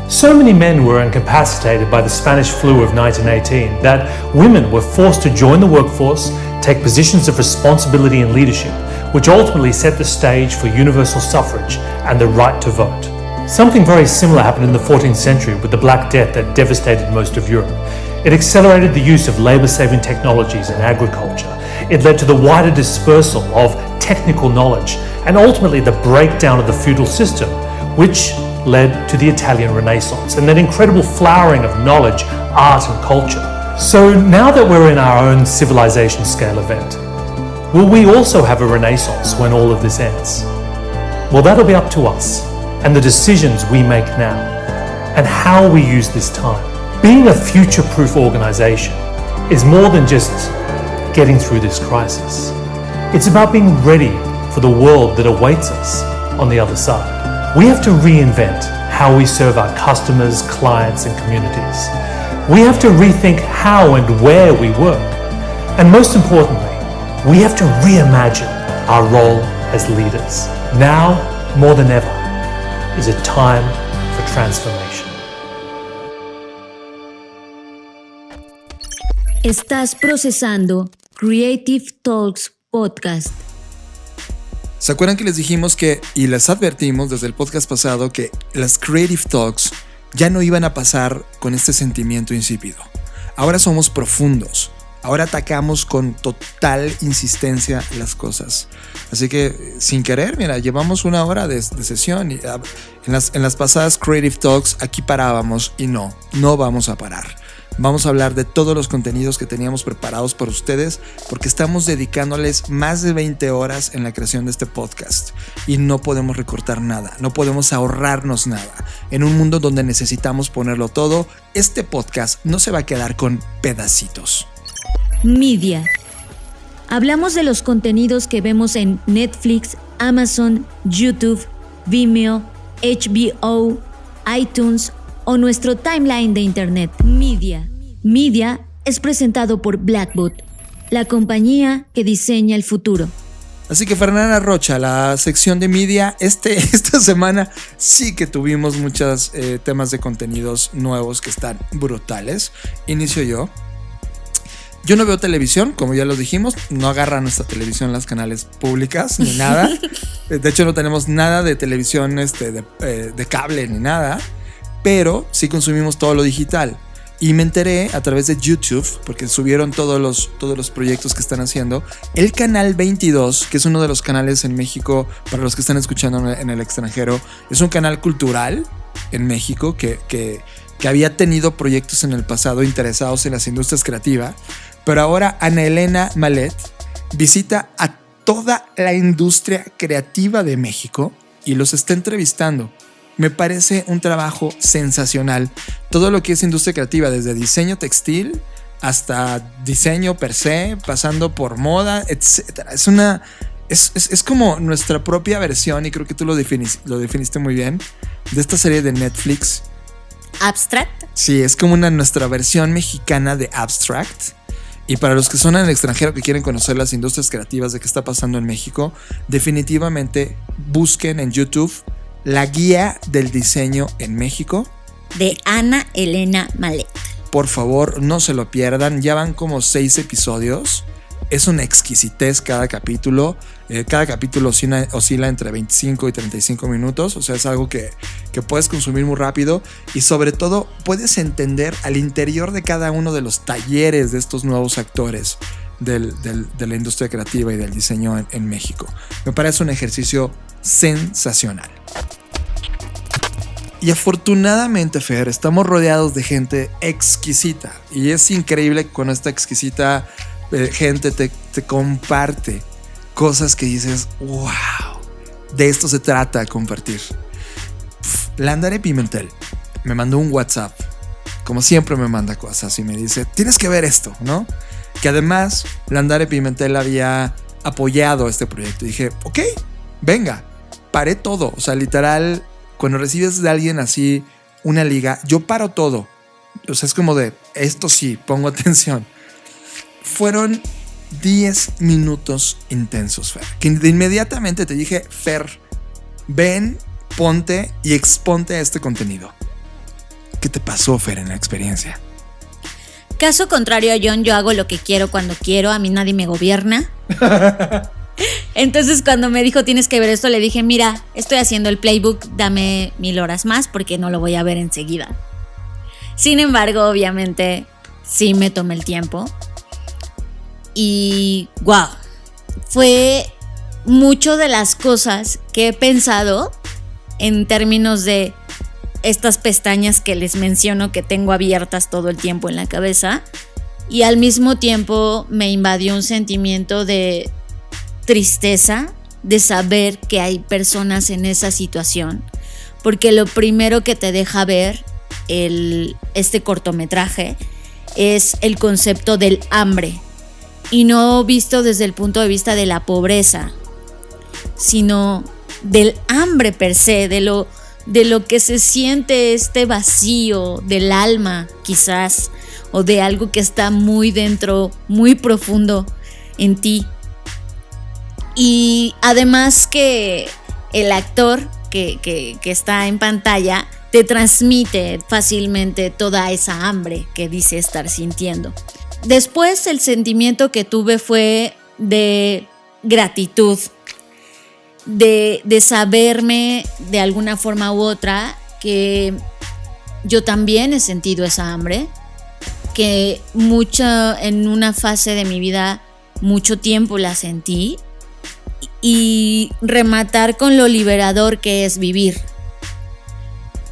So many men were incapacitated by the Spanish flu of 1918 that women were forced to join the workforce, take positions of responsibility and leadership, which ultimately set the stage for universal suffrage and the right to vote. Something very similar happened in the 14th century with the Black Death that devastated most of Europe. It accelerated the use of labor-saving technologies in agriculture. It led to the wider dispersal of technical knowledge and ultimately the breakdown of the feudal system, which led to the Italian Renaissance and that incredible flowering of knowledge, art and culture. So now that we're in our own civilization scale event, will we also have a renaissance when all of this ends? Well, that'll be up to us and the decisions we make now and how we use this time. Being a future-proof organization is more than just getting through this crisis. It's about being ready for the world that awaits us on the other side. We have to reinvent how we serve our customers, clients, and communities. We have to rethink how and where we work. And most importantly, we have to reimagine our role as leaders. Now, more than ever, is a time for transformation. Estás procesando Creative Talks Podcast. ¿Se acuerdan que les dijimos y les advertimos desde el podcast pasado que las Creative Talks ya no iban a pasar con este sentimiento insípido? Ahora somos profundos. Ahora atacamos con total insistencia las cosas. Así que, sin querer, mira, llevamos 1 hora de sesión. Y en las pasadas Creative Talks aquí parábamos y no vamos a parar. Vamos a hablar de todos los contenidos que teníamos preparados para ustedes porque estamos dedicándoles más de 20 horas en la creación de este podcast y no podemos recortar nada, no podemos ahorrarnos nada. En un mundo donde necesitamos ponerlo todo, este podcast no se va a quedar con pedacitos. Media. Hablamos de los contenidos que vemos en Netflix, Amazon, YouTube, Vimeo, HBO, iTunes o nuestro timeline de internet. Media. Media es presentado por Blackbot, la compañía que diseña el futuro. Así que Fernanda Rocha, la sección de Media, esta semana sí que tuvimos muchos temas de contenidos nuevos que están brutales. Inicio yo. Yo no veo televisión, como ya lo dijimos, no agarra nuestra televisión las canales públicas ni nada. De hecho no tenemos nada de televisión de cable ni nada, pero sí consumimos todo lo digital. Y me enteré a través de YouTube, porque subieron todos los proyectos que están haciendo. El canal 22, que es uno de los canales en México, para los que están escuchando en el extranjero, es un canal cultural en México que había tenido proyectos en el pasado interesados en las industrias creativas. Pero ahora Ana Elena Malet visita a toda la industria creativa de México y los está entrevistando. Me parece un trabajo sensacional. Todo lo que es industria creativa, desde diseño textil hasta diseño per se, pasando por moda, etc. Es como nuestra propia versión, y creo que tú lo definiste muy bien, de esta serie de Netflix. ¿Abstract? Sí, es como nuestra versión mexicana de Abstract. Y para los que son en el extranjero que quieren conocer las industrias creativas de qué está pasando en México, definitivamente busquen en YouTube La Guía del Diseño en México de Ana Elena Malet. Por favor, no se lo pierdan. Ya van como 6 episodios. Es una exquisitez cada capítulo. Cada capítulo oscila entre 25 y 35 minutos. O sea, es algo que puedes consumir muy rápido. Y sobre todo, puedes entender al interior de cada uno de los talleres de estos nuevos actores de la industria creativa y del diseño en México. Me parece un ejercicio sensacional. Y afortunadamente, Fer, estamos rodeados de gente exquisita. Y es increíble que con esta exquisita gente te comparte cosas que dices, wow, de esto se trata, compartir. Landare Pimentel me mandó un WhatsApp, como siempre me manda cosas y me dice, tienes que ver esto, ¿no? Que además Landare Pimentel había apoyado este proyecto. Y dije, ok, venga, paré todo. O sea, literal, cuando recibes de alguien así una liga, yo paro todo. O sea, es como de, esto sí, pongo atención. Fueron 10 minutos intensos, Fer. Que de inmediatamente te dije, Fer, ven, ponte y exponte a este contenido. ¿Qué te pasó, Fer, en la experiencia? Caso contrario a John, yo hago lo que quiero cuando quiero. A mí nadie me gobierna. Entonces cuando me dijo tienes que ver esto, le dije, mira, estoy haciendo el playbook, dame 1000 horas más porque no lo voy a ver enseguida. Sin embargo, obviamente, sí me tomé el tiempo. Y wow, fue mucho de las cosas que he pensado en términos de estas pestañas que les menciono que tengo abiertas todo el tiempo en la cabeza, y al mismo tiempo me invadió un sentimiento de tristeza de saber que hay personas en esa situación, porque lo primero que te deja ver este cortometraje es el concepto del hambre, y no visto desde el punto de vista de la pobreza, sino del hambre per se, de lo que se siente este vacío del alma quizás, o de algo que está muy dentro, muy profundo en ti. Y además que el actor que está en pantalla te transmite fácilmente toda esa hambre que dice estar sintiendo. Después el sentimiento que tuve fue de gratitud, de saberme de alguna forma u otra que yo también he sentido esa hambre, que en una fase de mi vida mucho tiempo la sentí, y rematar con lo liberador que es vivir,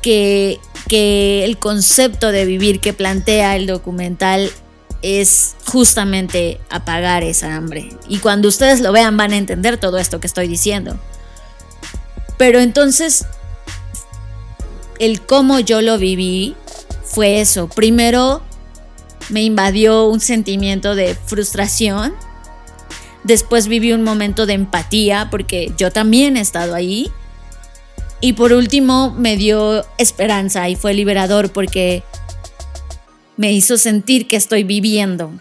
que el concepto de vivir que plantea el documental es justamente apagar esa hambre. Y cuando ustedes lo vean van a entender todo esto que estoy diciendo. Pero entonces, el cómo yo lo viví fue eso. Primero me invadió un sentimiento de frustración. Después viví un momento de empatía porque yo también he estado ahí. Y por último me dio esperanza y fue liberador porque me hizo sentir que estoy viviendo.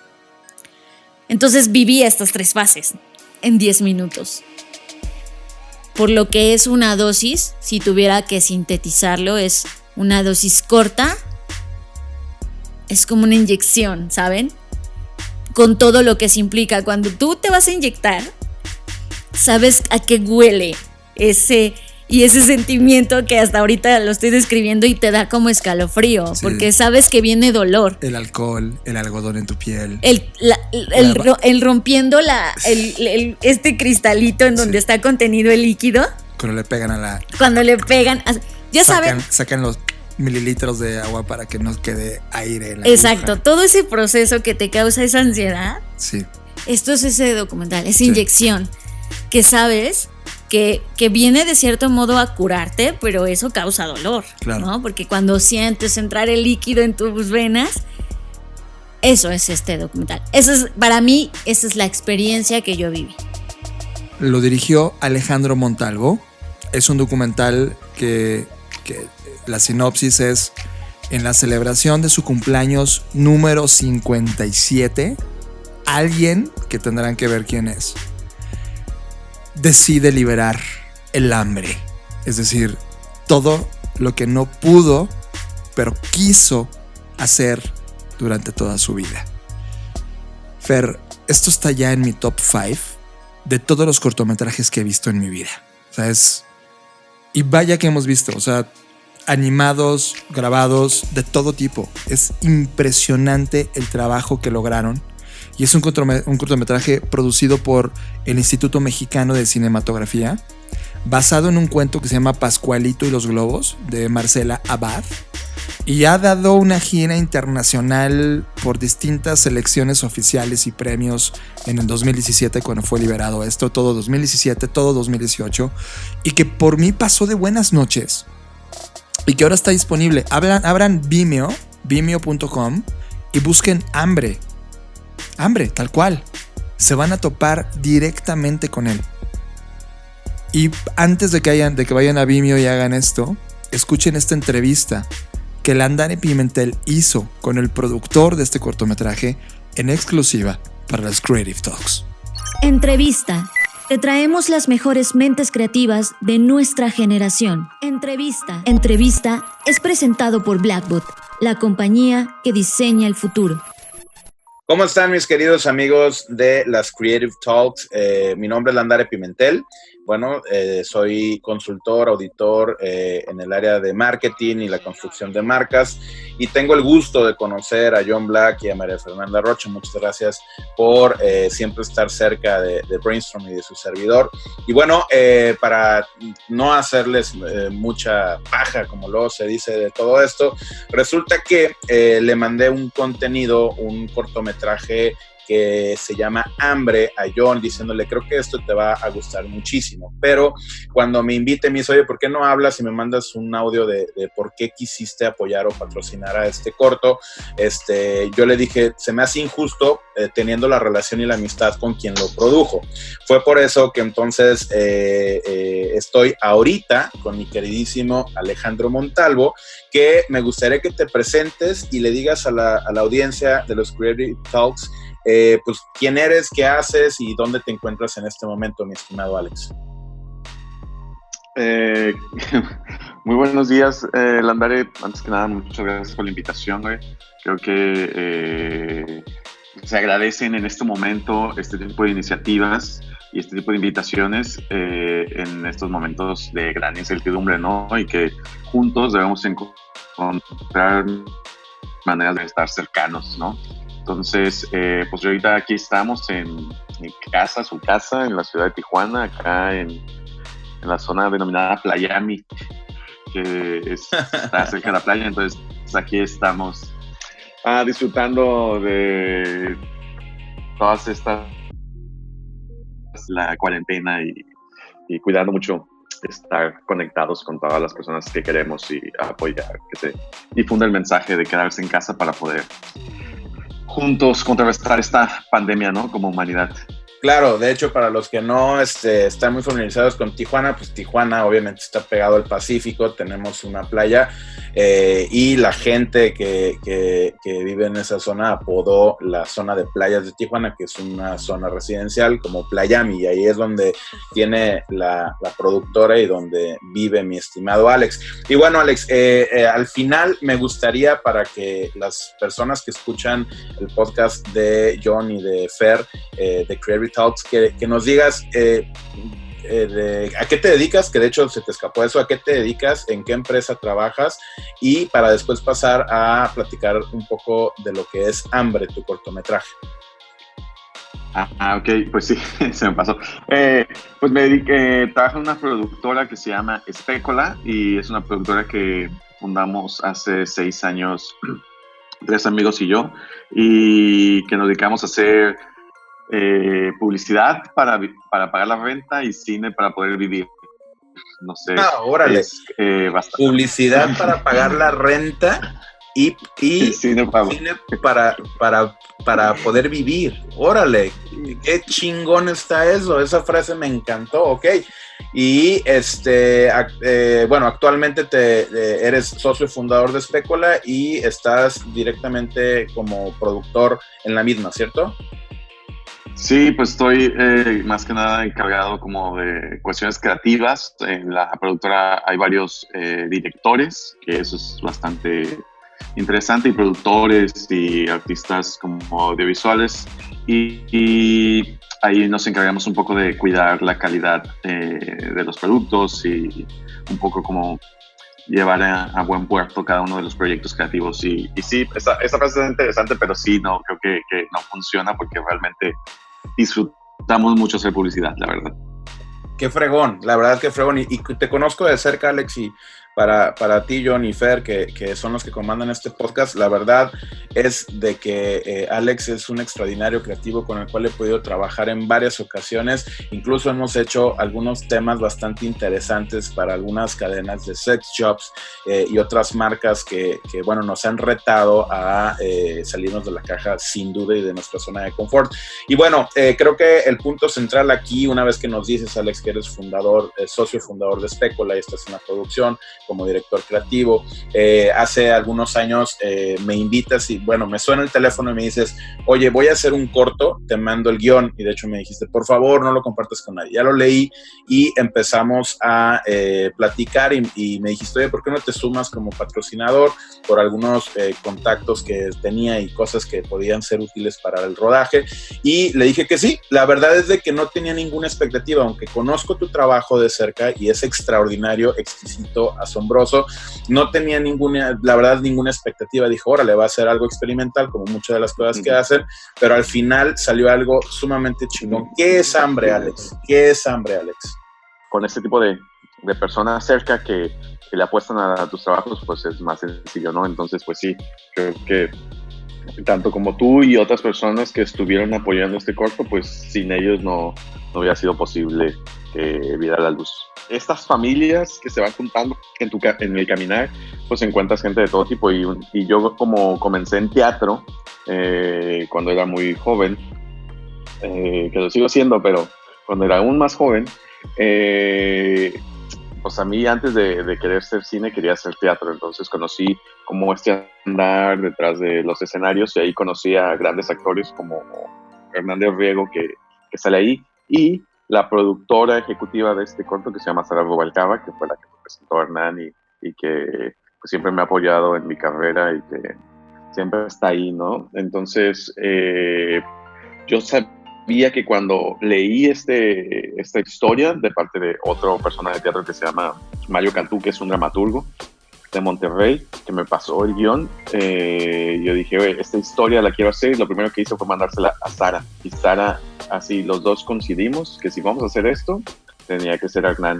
Entonces viví estas 3 fases en 10 minutos. Por lo que es una dosis, si tuviera que sintetizarlo, es una dosis corta. Es como una inyección, ¿saben? Con todo lo que se implica. Cuando tú te vas a inyectar, sabes a qué huele ese sentimiento que hasta ahorita lo estoy describiendo y te da como escalofrío, sí, porque sabes que viene dolor. El alcohol, el algodón en tu piel. El rompiendo este cristalito en donde está contenido el líquido. Cuando le pegan ya sacan los mililitros de agua para que no quede aire en la Exacto, aguja. Todo ese proceso que te causa esa ansiedad. Sí. Esto es ese documental, esa inyección que sabes que viene de cierto modo a curarte, pero eso causa dolor, claro, ¿no? Porque cuando sientes entrar el líquido en tus venas, eso es este documental. Para mí, esa es la experiencia que yo viví. Lo dirigió Alejandro Montalvo. Es un documental que la sinopsis es: en la celebración de su cumpleaños número 57, alguien, que tendrán que ver quién es, decide liberar el hambre. Es decir, todo lo que no pudo, pero quiso hacer durante toda su vida. Fer, esto está ya en mi top 5 de todos los cortometrajes que he visto en mi vida. O sea, y vaya que hemos visto, o sea, animados, grabados, de todo tipo. Es impresionante el trabajo que lograron. Y es un cortometraje producido por el Instituto Mexicano de Cinematografía, basado en un cuento que se llama Pascualito y los Globos, de Marcela Abad. Y ha dado una gira internacional por distintas selecciones oficiales y premios en el 2017, cuando fue liberado esto, todo 2017, todo 2018. Y que por mí pasó de buenas noches. Y que ahora está disponible. Abran Vimeo.com y busquen Hambre, tal cual. Se van a topar directamente con él. Y antes de que vayan a Vimeo y hagan esto, escuchen esta entrevista que Landare Pimentel hizo con el productor de este cortometraje en exclusiva para las Creative Talks. Entrevista. Te traemos las mejores mentes creativas de nuestra generación. Entrevista es presentado por Blackbot, la compañía que diseña el futuro. ¿Cómo están mis queridos amigos de las Creative Talks? Mi nombre es Landare Pimentel. Bueno, soy consultor, auditor en el área de marketing y la construcción de marcas, y tengo el gusto de conocer a John Black y a María Fernanda Rocha. Muchas gracias por siempre estar cerca de Brainstorm y de su servidor. Y bueno, para no hacerles mucha paja, como luego se dice de todo esto, resulta que le mandé un cortometraje que se llama Hambre a John, diciéndole, creo que esto te va a gustar muchísimo. Pero cuando me invite, me dice, oye, ¿por qué no hablas y me mandas un audio de por qué quisiste apoyar o patrocinar a este corto? Yo le dije, se me hace injusto teniendo la relación y la amistad con quien lo produjo. Fue por eso que entonces estoy ahorita con mi queridísimo Alejandro Montalvo, que me gustaría que te presentes y le digas a la audiencia de los Creative Talks pues quién eres, qué haces y dónde te encuentras en este momento, mi estimado Alex. Muy buenos días, Landare. Antes que nada, muchas gracias por la invitación, güey. Creo que se agradecen en este momento este tipo de iniciativas y este tipo de invitaciones en estos momentos de gran incertidumbre, ¿no? Y que juntos debemos encontrar maneras de estar cercanos, ¿no? Entonces, pues ahorita aquí estamos en mi casa, su casa, en la ciudad de Tijuana, acá en la zona denominada Playami, que está cerca de la playa. Entonces aquí estamos disfrutando de todas estas, la cuarentena y cuidando mucho estar conectados con todas las personas que queremos y apoyar, que se difunda el mensaje de quedarse en casa para poder juntos contrarrestar esta pandemia, ¿no? Como humanidad. Claro, de hecho, para los que no están muy familiarizados con Tijuana, pues Tijuana obviamente está pegado al Pacífico, tenemos una playa y la gente que vive en esa zona apodó la zona de playas de Tijuana, que es una zona residencial como Playami, y ahí es donde tiene la productora y donde vive mi estimado Alex. Y bueno, Alex, al final me gustaría, para que las personas que escuchan el podcast de John y de Fer, de Creative Talks, que nos digas a qué te dedicas, que de hecho se te escapó eso, a qué te dedicas, en qué empresa trabajas, y para después pasar a platicar un poco de lo que es Hambre, tu cortometraje. Ok, pues sí, se me pasó. Pues me dediqué, trabajo en una productora que se llama Specola, y es una productora que fundamos hace 6 años, 3 amigos y yo, y que nos dedicamos a hacer publicidad para pagar la renta y cine para poder vivir. No sé. Órale. Bastante. Publicidad para pagar la renta y cine para poder vivir. Órale, qué chingón está eso. Esa frase me encantó. Ok. Y bueno, actualmente eres socio fundador de Specola y estás directamente como productor en la misma, ¿cierto? Sí, pues estoy más que nada encargado como de cuestiones creativas. En la productora hay varios directores, que eso es bastante interesante, y productores y artistas como audiovisuales. Y ahí nos encargamos un poco de cuidar la calidad de los productos y un poco como llevar a buen puerto cada uno de los proyectos creativos. Y sí, esta frase es interesante, pero sí, no, creo que no funciona, porque realmente disfrutamos mucho hacer publicidad, la verdad. Qué fregón, la verdad que fregón. Y te conozco de cerca, Alex, y para ti, John y Fer, que son los que comandan este podcast, la verdad es de que Alex es un extraordinario creativo con el cual he podido trabajar en varias ocasiones. Incluso hemos hecho algunos temas bastante interesantes para algunas cadenas de sex shops y otras marcas que bueno, nos han retado a salirnos de la caja sin duda y de nuestra zona de confort. Y bueno, creo que el punto central aquí, una vez que nos dices, Alex, que eres socio fundador de Specola y estás en la producción como director creativo, hace algunos años me invitas y bueno, me suena el teléfono y me dices, oye, voy a hacer un corto, te mando el guión, y de hecho me dijiste, por favor, no lo compartas con nadie. Ya lo leí y empezamos a platicar y me dijiste, oye, ¿por qué no te sumas como patrocinador por algunos contactos que tenía y cosas que podían ser útiles para el rodaje? Y le dije que sí. La verdad es de que no tenía ninguna expectativa, aunque conozco tu trabajo de cerca y es extraordinario, exquisito, asombroso. No tenía la verdad, ninguna expectativa. Dijo, órale, va a ser algo experimental, como muchas de las cosas que hacen, pero al final salió algo sumamente chingón. ¿Qué es Hambre, Alex? ¿Qué es Hambre, Alex? Con este tipo de personas cerca que le apuestan a tus trabajos, pues es más sencillo, ¿no? Entonces, pues sí, creo que tanto como tú y otras personas que estuvieron apoyando este corto, pues sin ellos no hubiera sido posible que viera la luz. Estas familias que se van juntando en el caminar, pues encuentras gente de todo tipo, y yo, como comencé en teatro cuando era muy joven, que lo sigo siendo, pero cuando era aún más joven, pues a mí, antes de querer ser cine, quería hacer teatro. Entonces conocí como andar detrás de los escenarios, y ahí conocí a grandes actores como Hernández Riego que sale ahí, y la productora ejecutiva de este corto que se llama Sara Rubalcaba, que fue la que me presentó a Hernán y que pues, siempre me ha apoyado en mi carrera y que siempre está ahí, ¿no? Entonces, yo sabía que cuando leí esta historia de parte de otro personaje de teatro que se llama Mario Cantú, que es un dramaturgo de Monterrey, que me pasó el guión, yo dije, oye, esta historia la quiero hacer, y lo primero que hice fue mandársela a Sara, y Sara, así los dos coincidimos que si vamos a hacer esto, tenía que ser Hernán,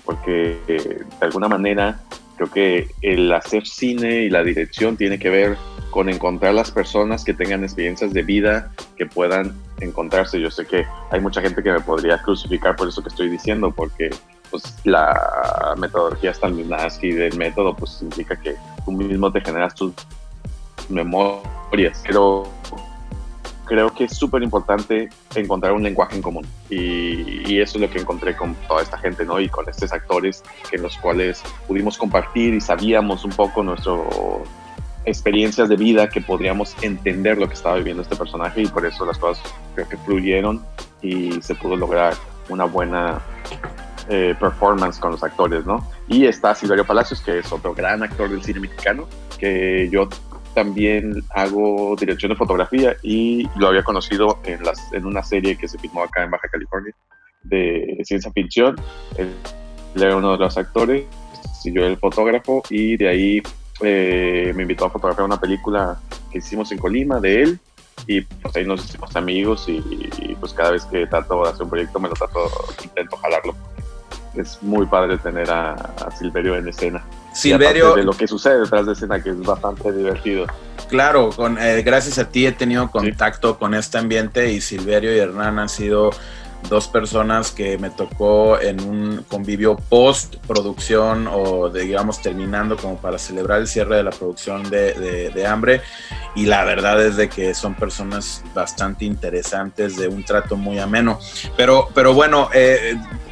porque de alguna manera creo que el hacer cine y la dirección tiene que ver con encontrar las personas que tengan experiencias de vida, que puedan encontrarse. Yo sé que hay mucha gente que me podría crucificar por eso que estoy diciendo, porque pues la metodología Stanislavski del método pues implica que tú mismo te generas tus memorias, pero creo que es súper importante encontrar un lenguaje en común, y eso es lo que encontré con toda esta gente, ¿no? Y con estos actores en los cuales pudimos compartir y sabíamos un poco nuestras experiencias de vida, que podríamos entender lo que estaba viviendo este personaje, y por eso las cosas creo que fluyeron y se pudo lograr una buena performance con los actores, ¿no? Y está Silverio Palacios, que es otro gran actor del cine mexicano, que yo también hago dirección de fotografía y lo había conocido en una serie que se filmó acá en Baja California de ciencia ficción. Él era uno de los actores y yo el fotógrafo, y de ahí me invitó a fotografiar una película que hicimos en Colima de él, y pues ahí nos hicimos amigos, y pues cada vez que trato de hacer un proyecto intento jalarlo. Es muy padre tener a Silverio en escena. Silverio, de lo que sucede detrás de escena, que es bastante divertido. Claro, gracias a ti he tenido contacto con este ambiente, y Silverio y Hernán han sido dos personas que me tocó en un convivio post-producción, o digamos terminando como para celebrar el cierre de la producción de Hambre, y la verdad es de que son personas bastante interesantes, de un trato muy ameno. Pero bueno,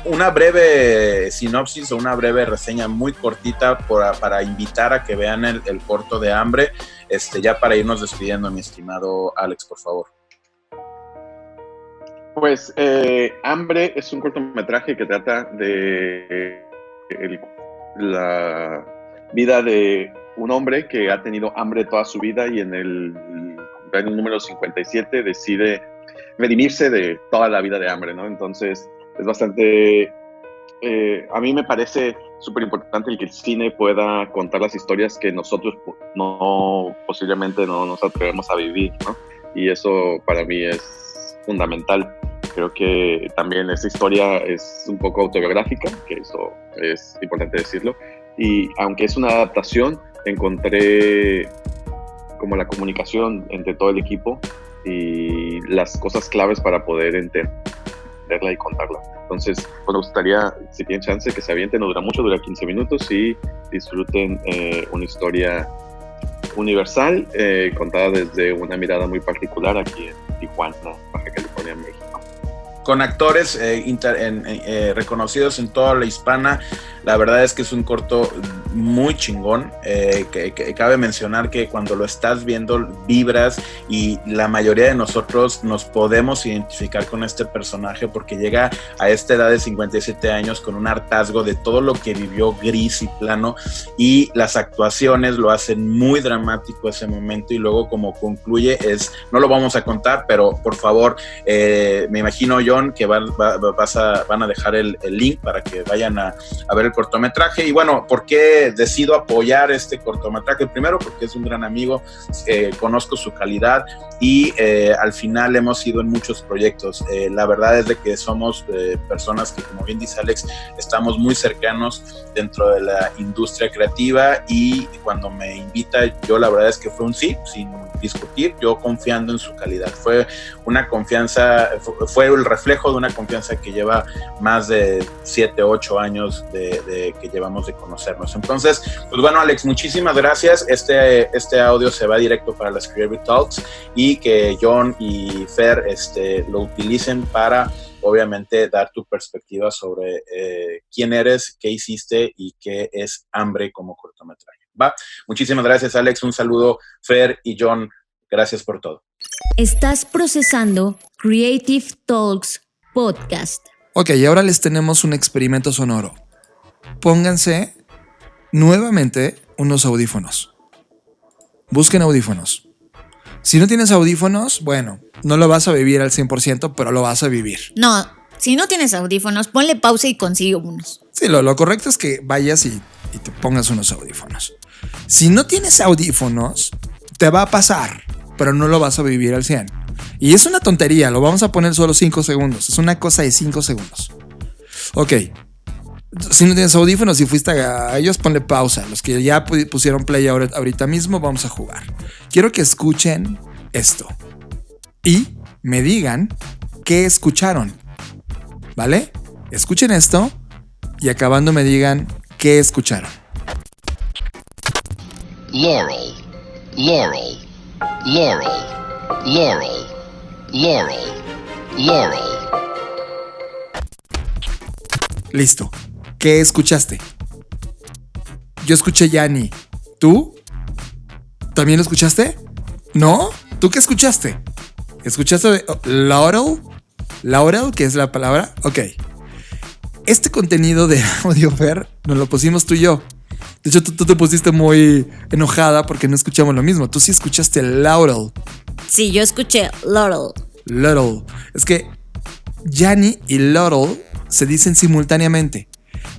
una breve sinopsis o una breve reseña muy cortita para invitar a que vean el corto de Hambre, ya para irnos despidiendo, mi estimado Alex, por favor. Pues Hambre es un cortometraje que trata de la vida de un hombre que ha tenido hambre toda su vida, y en el cumpleaños número 57 decide redimirse de toda la vida de hambre, ¿no? Entonces es bastante... a mí me parece súper importante el que el cine pueda contar las historias que nosotros posiblemente no nos atrevemos a vivir, ¿no? Y eso para mí es fundamental. Creo que también esta historia es un poco autobiográfica, que eso es importante decirlo, y aunque es una adaptación, encontré como la comunicación entre todo el equipo y las cosas claves para poder entenderla y contarla. Entonces, pues me gustaría, si tienen chance, que se avienten, no dura mucho, dura 15 minutos, y disfruten una historia universal, contada desde una mirada muy particular aquí en Tijuana, Baja California, México. Con actores reconocidos en toda la hispana. La verdad es que es un corto muy chingón, que cabe mencionar que cuando lo estás viendo vibras, y la mayoría de nosotros nos podemos identificar con este personaje, porque llega a esta edad de 57 años con un hartazgo de todo lo que vivió gris y plano, y las actuaciones lo hacen muy dramático ese momento, y luego como concluye no lo vamos a contar, pero por favor, me imagino, John, que van a dejar el link para que vayan a ver el cortometraje. Y bueno, ¿por qué decido apoyar este cortometraje? Primero, porque es un gran amigo, conozco su calidad, y al final hemos ido en muchos proyectos. La verdad es de que somos personas que, como bien dice Alex, estamos muy cercanos dentro de la industria creativa, y cuando me invita, yo la verdad es que fue un sí, sin discutir, yo confiando en su calidad. Fue una confianza, fue el reflejo de una confianza que lleva más de 7, 8 años de que llevamos de conocernos. Entonces, pues bueno, Alex, muchísimas gracias. Este audio se va directo para las Creative Talks, y que John y Fer lo utilicen para, obviamente, dar tu perspectiva sobre quién eres, qué hiciste y qué es Hambre como cortometraje. ¿Va? Muchísimas gracias, Alex. Un saludo, Fer y John. Gracias por todo. Estás procesando Creative Talks Podcast. Ok, y ahora les tenemos un experimento sonoro. Pónganse nuevamente unos audífonos. Busquen audífonos. Si no tienes audífonos, bueno, no lo vas a vivir al 100%, pero lo vas a vivir. No, si no tienes audífonos, ponle pausa y consigue unos. Sí, lo correcto es que vayas y te pongas unos audífonos. Si no tienes audífonos, te va a pasar, pero no lo vas a vivir al 100. Y es una tontería, lo vamos a poner solo 5 segundos. Es una cosa de 5 segundos. Ok. Si no tienes audífonos y fuiste a ellos, ponle pausa. Los que ya pusieron play ahorita mismo, vamos a jugar. Quiero que escuchen esto y me digan qué escucharon. ¿Vale? Escuchen esto y acabando me digan qué escucharon. Laurel, laurel, laurel, laurel, laurel, laurel. Listo. ¿Qué escuchaste? Yo escuché Yanni. ¿Tú? ¿También lo escuchaste? ¿No? ¿Tú qué escuchaste? ¿Escuchaste Laurel? ¿Laurel? ¿Qué es la palabra? Ok. Este contenido de audio, Fer, nos lo pusimos tú y yo. De hecho, tú te pusiste muy enojada porque no escuchamos lo mismo. Tú sí escuchaste Laurel. Sí, yo escuché Laurel. Laurel. Es que Yanni y Laurel se dicen simultáneamente,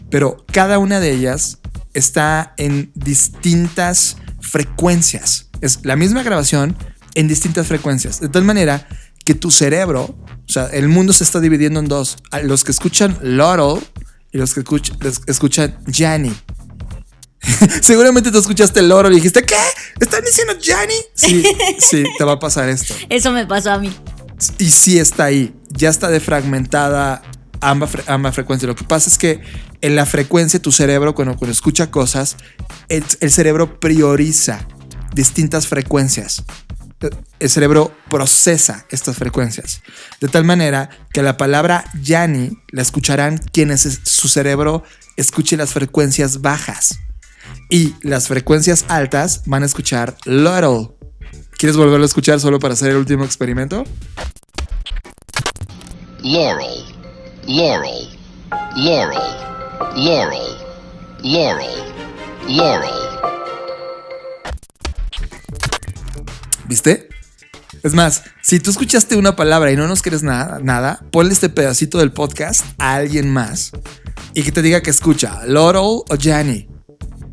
pero cada una de ellas está en distintas frecuencias. Es la misma grabación en distintas frecuencias. De tal manera que tu cerebro, o sea, el mundo se está dividiendo en dos. Los que escuchan Laurel y los que escuchan Yanni. Seguramente tú escuchaste Laurel y dijiste, ¿qué? ¿Están diciendo Yanni? Sí, te va a pasar esto. Eso me pasó a mí. Y sí está ahí. Ya está defragmentada ambas frecuencias. Lo que pasa es que en la frecuencia tu cerebro, cuando escucha cosas, el cerebro prioriza distintas frecuencias. El cerebro procesa estas frecuencias. De tal manera que la palabra Yanni la escucharán quienes su cerebro escuche las frecuencias bajas. Y las frecuencias altas van a escuchar Laurel. ¿Quieres volverlo a escuchar solo para hacer el último experimento? Laurel, laurel, laurel, laurel, laurel, laurel. ¿Viste? Es más, si tú escuchaste una palabra y no nos quieres nada, ponle este pedacito del podcast a alguien más y que te diga que escucha Laurel o Yanni.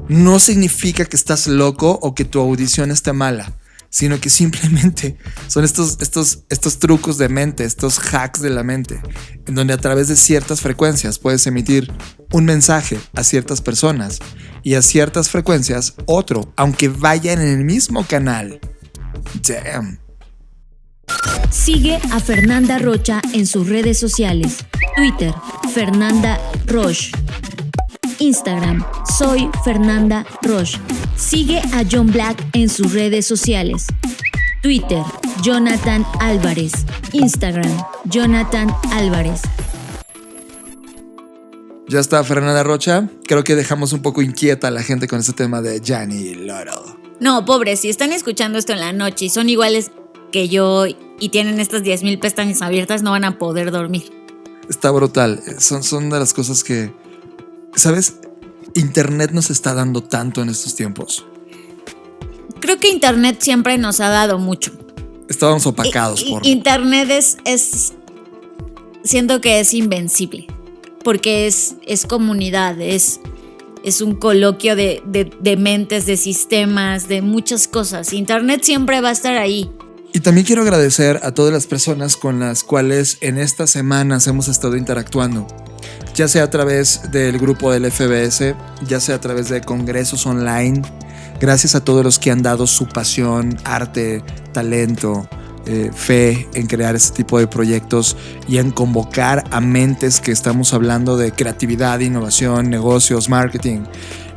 No significa que estás loco o que tu audición esté mala, sino que simplemente son estos trucos de mente, estos hacks de la mente, en donde a través de ciertas frecuencias puedes emitir un mensaje a ciertas personas y a ciertas frecuencias otro, aunque vayan en el mismo canal. Damn. Sigue a Fernanda Rocha en sus redes sociales. Twitter, Fernanda Roche. Instagram, soy Fernanda Roche. Sigue a John Black en sus redes sociales. Twitter, Jonathan Álvarez. Instagram, Jonathan Álvarez. Ya está Fernanda Rocha. Creo que dejamos un poco inquieta a la gente con este tema de Yanni y Laurel. No, pobres, si están escuchando esto en la noche y son iguales que yo y tienen estas 10,000 pestañas abiertas, no van a poder dormir. Está brutal. Son de las cosas que... ¿Sabes? Internet nos está dando tanto en estos tiempos. Creo que Internet siempre nos ha dado mucho. Estábamos opacados por... Internet es siento que es invencible. Porque es comunidad, es un coloquio de mentes, de sistemas, de muchas cosas. Internet siempre va a estar ahí. Y también quiero agradecer a todas las personas con las cuales en estas semanas hemos estado interactuando. Ya sea a través del grupo del FBS, ya sea a través de congresos online. Gracias a todos los que han dado su pasión, arte, talento, fe en crear este tipo de proyectos y en convocar a mentes que estamos hablando de creatividad, innovación, negocios, marketing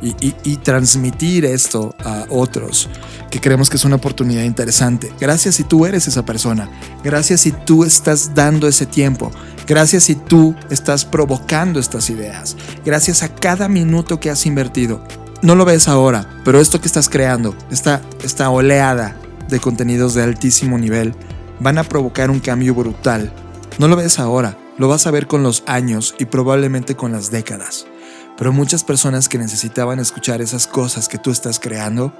y transmitir esto a otros que creemos que es una oportunidad interesante. Gracias si tú eres esa persona. Gracias si tú estás dando ese tiempo. Gracias si tú estás provocando estas ideas. Gracias a cada minuto que has invertido. No lo ves ahora, pero esto que estás creando, esta oleada de contenidos de altísimo nivel, van a provocar un cambio brutal. No lo ves ahora, lo vas a ver con los años y probablemente con las décadas. Pero muchas personas que necesitaban escuchar esas cosas que tú estás creando,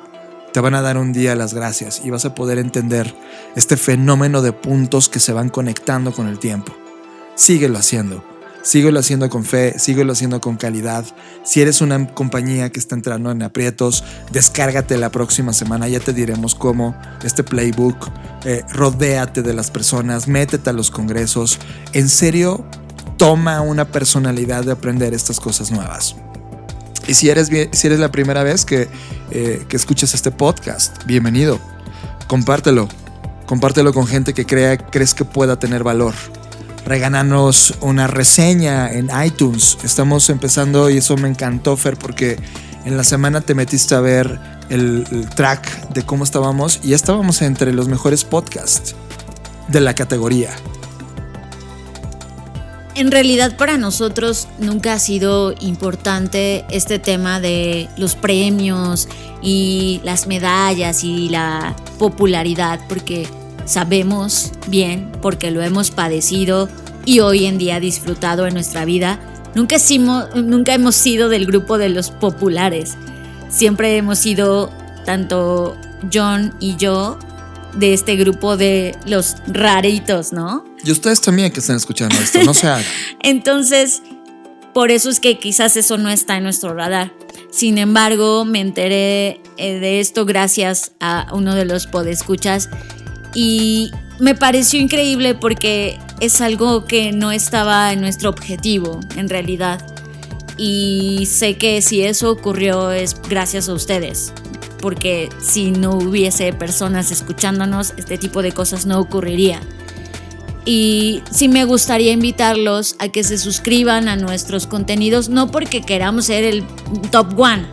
te van a dar un día las gracias y vas a poder entender este fenómeno de puntos que se van conectando con el tiempo. Síguelo haciendo con fe, síguelo haciendo con calidad. Si eres una compañía que está entrando en aprietos, descárgate la próxima semana, ya te diremos cómo, este playbook. Rodéate de las personas, métete a los congresos. En serio, toma una personalidad de aprender estas cosas nuevas. Y si eres la primera vez que escuchas este podcast, bienvenido. Compártelo con gente que crees que pueda tener valor. Regálanos una reseña en iTunes. Estamos empezando y eso me encantó, Fer, porque en la semana te metiste a ver el track de cómo estábamos y ya estábamos entre los mejores podcasts de la categoría. En realidad para nosotros nunca ha sido importante este tema de los premios y las medallas y la popularidad, porque sabemos bien, porque lo hemos padecido y hoy en día disfrutado en nuestra vida. Nunca hemos sido del grupo de los populares. Siempre hemos sido, tanto John y yo, de este grupo de los raritos, ¿no? Y ustedes también que están escuchando esto, no se hagan. Entonces, por eso es que quizás eso no está en nuestro radar. Sin embargo, me enteré de esto gracias a uno de los podescuchas y me pareció increíble porque es algo que no estaba en nuestro objetivo, en realidad. Y sé que si eso ocurrió es gracias a ustedes, porque si no hubiese personas escuchándonos, este tipo de cosas no ocurriría. Y sí me gustaría invitarlos a que se suscriban a nuestros contenidos, no porque queramos ser el top one,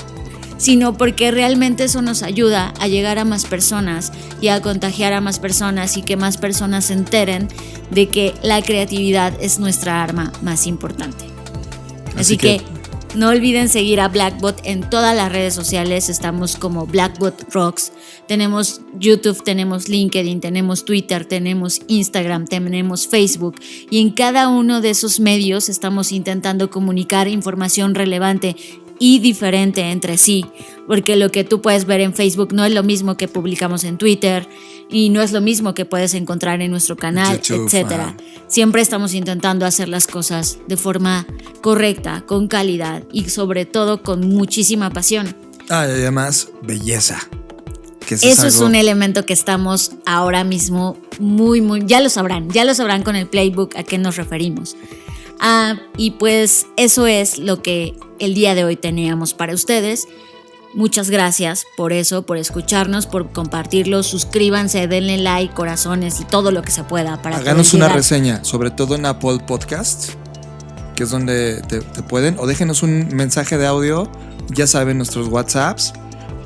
sino porque realmente eso nos ayuda a llegar a más personas y a contagiar a más personas y que más personas se enteren de que la creatividad es nuestra arma más importante. Así que no olviden seguir a Blackbot en todas las redes sociales. Estamos como Blackbot Rocks. Tenemos YouTube, tenemos LinkedIn, tenemos Twitter, tenemos Instagram, tenemos Facebook. Y en cada uno de esos medios estamos intentando comunicar información relevante y diferente entre sí, porque lo que tú puedes ver en Facebook no es lo mismo que publicamos en Twitter y no es lo mismo que puedes encontrar en nuestro canal, etcétera. Siempre estamos intentando hacer las cosas de forma correcta, con calidad y sobre todo con muchísima pasión. Y además, belleza. Eso es un elemento que estamos ahora mismo ya lo sabrán con el playbook a qué nos referimos. Y pues eso es lo que el día de hoy teníamos para ustedes. Muchas gracias por eso, por escucharnos, por compartirlo. Suscríbanse, denle like, corazones y todo lo que se pueda para háganos una reseña, sobre todo en Apple Podcast, que es donde te pueden, o déjenos un mensaje de audio, ya saben, nuestros WhatsApps,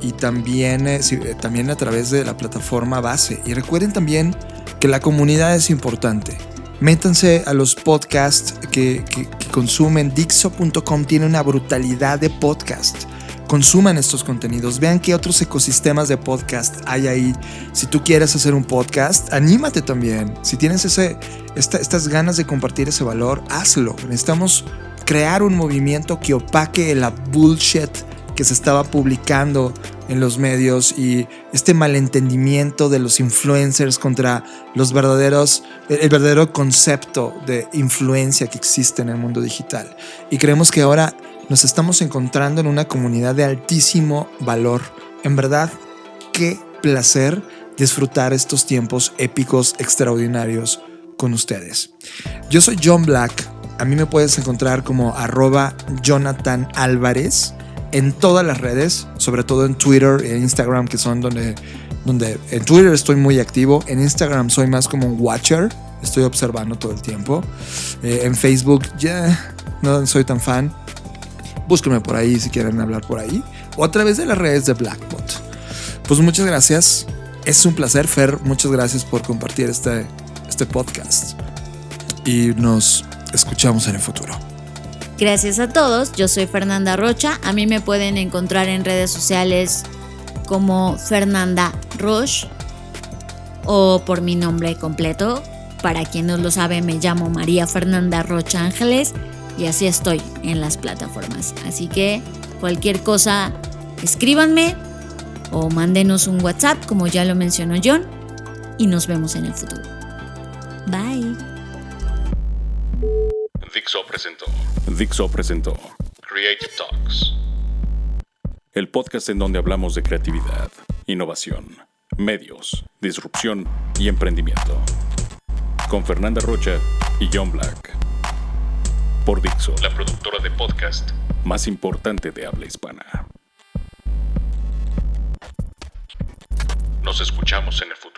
y también a través de la plataforma base. Y recuerden también que la comunidad es importante. Métanse a los podcasts que consumen. Dixo.com tiene una brutalidad de podcasts. Consuman estos contenidos. Vean qué otros ecosistemas de podcast hay ahí. Si tú quieres hacer un podcast, anímate también. Si tienes estas ganas de compartir ese valor, hazlo. Necesitamos crear un movimiento que opaque la bullshit que se estaba publicando en los medios y este malentendimiento de los influencers contra el verdadero concepto de influencia que existe en el mundo digital. Y creemos que ahora nos estamos encontrando en una comunidad de altísimo valor. En verdad, qué placer disfrutar estos tiempos épicos, extraordinarios con ustedes. Yo soy John Black. A mí me puedes encontrar como @Jonathan Álvarez en todas las redes, sobre todo en Twitter e Instagram, que son donde en Twitter estoy muy activo. En Instagram soy más como un watcher, estoy observando todo el tiempo. En Facebook ya no soy tan fan. Búsquenme por ahí si quieren hablar por ahí, o a través de las redes de Blackbot. Pues muchas gracias, es un placer. Fer, muchas gracias por compartir este podcast y nos escuchamos en el futuro. Gracias a todos, yo soy Fernanda Rocha. A mí me pueden encontrar en redes sociales como Fernanda Roche o por mi nombre completo. Para quien no lo sabe, me llamo María Fernanda Rocha Ángeles y así estoy en las plataformas. Así que cualquier cosa, escríbanme o mándenos un WhatsApp, como ya lo mencionó John, y nos vemos en el futuro. Bye. Dixo presentó Creative Talks. El podcast en donde hablamos de creatividad, innovación, medios, disrupción y emprendimiento. Con Fernanda Rocha y John Black. Por Dixo, la productora de podcast más importante de habla hispana. Nos escuchamos en el futuro.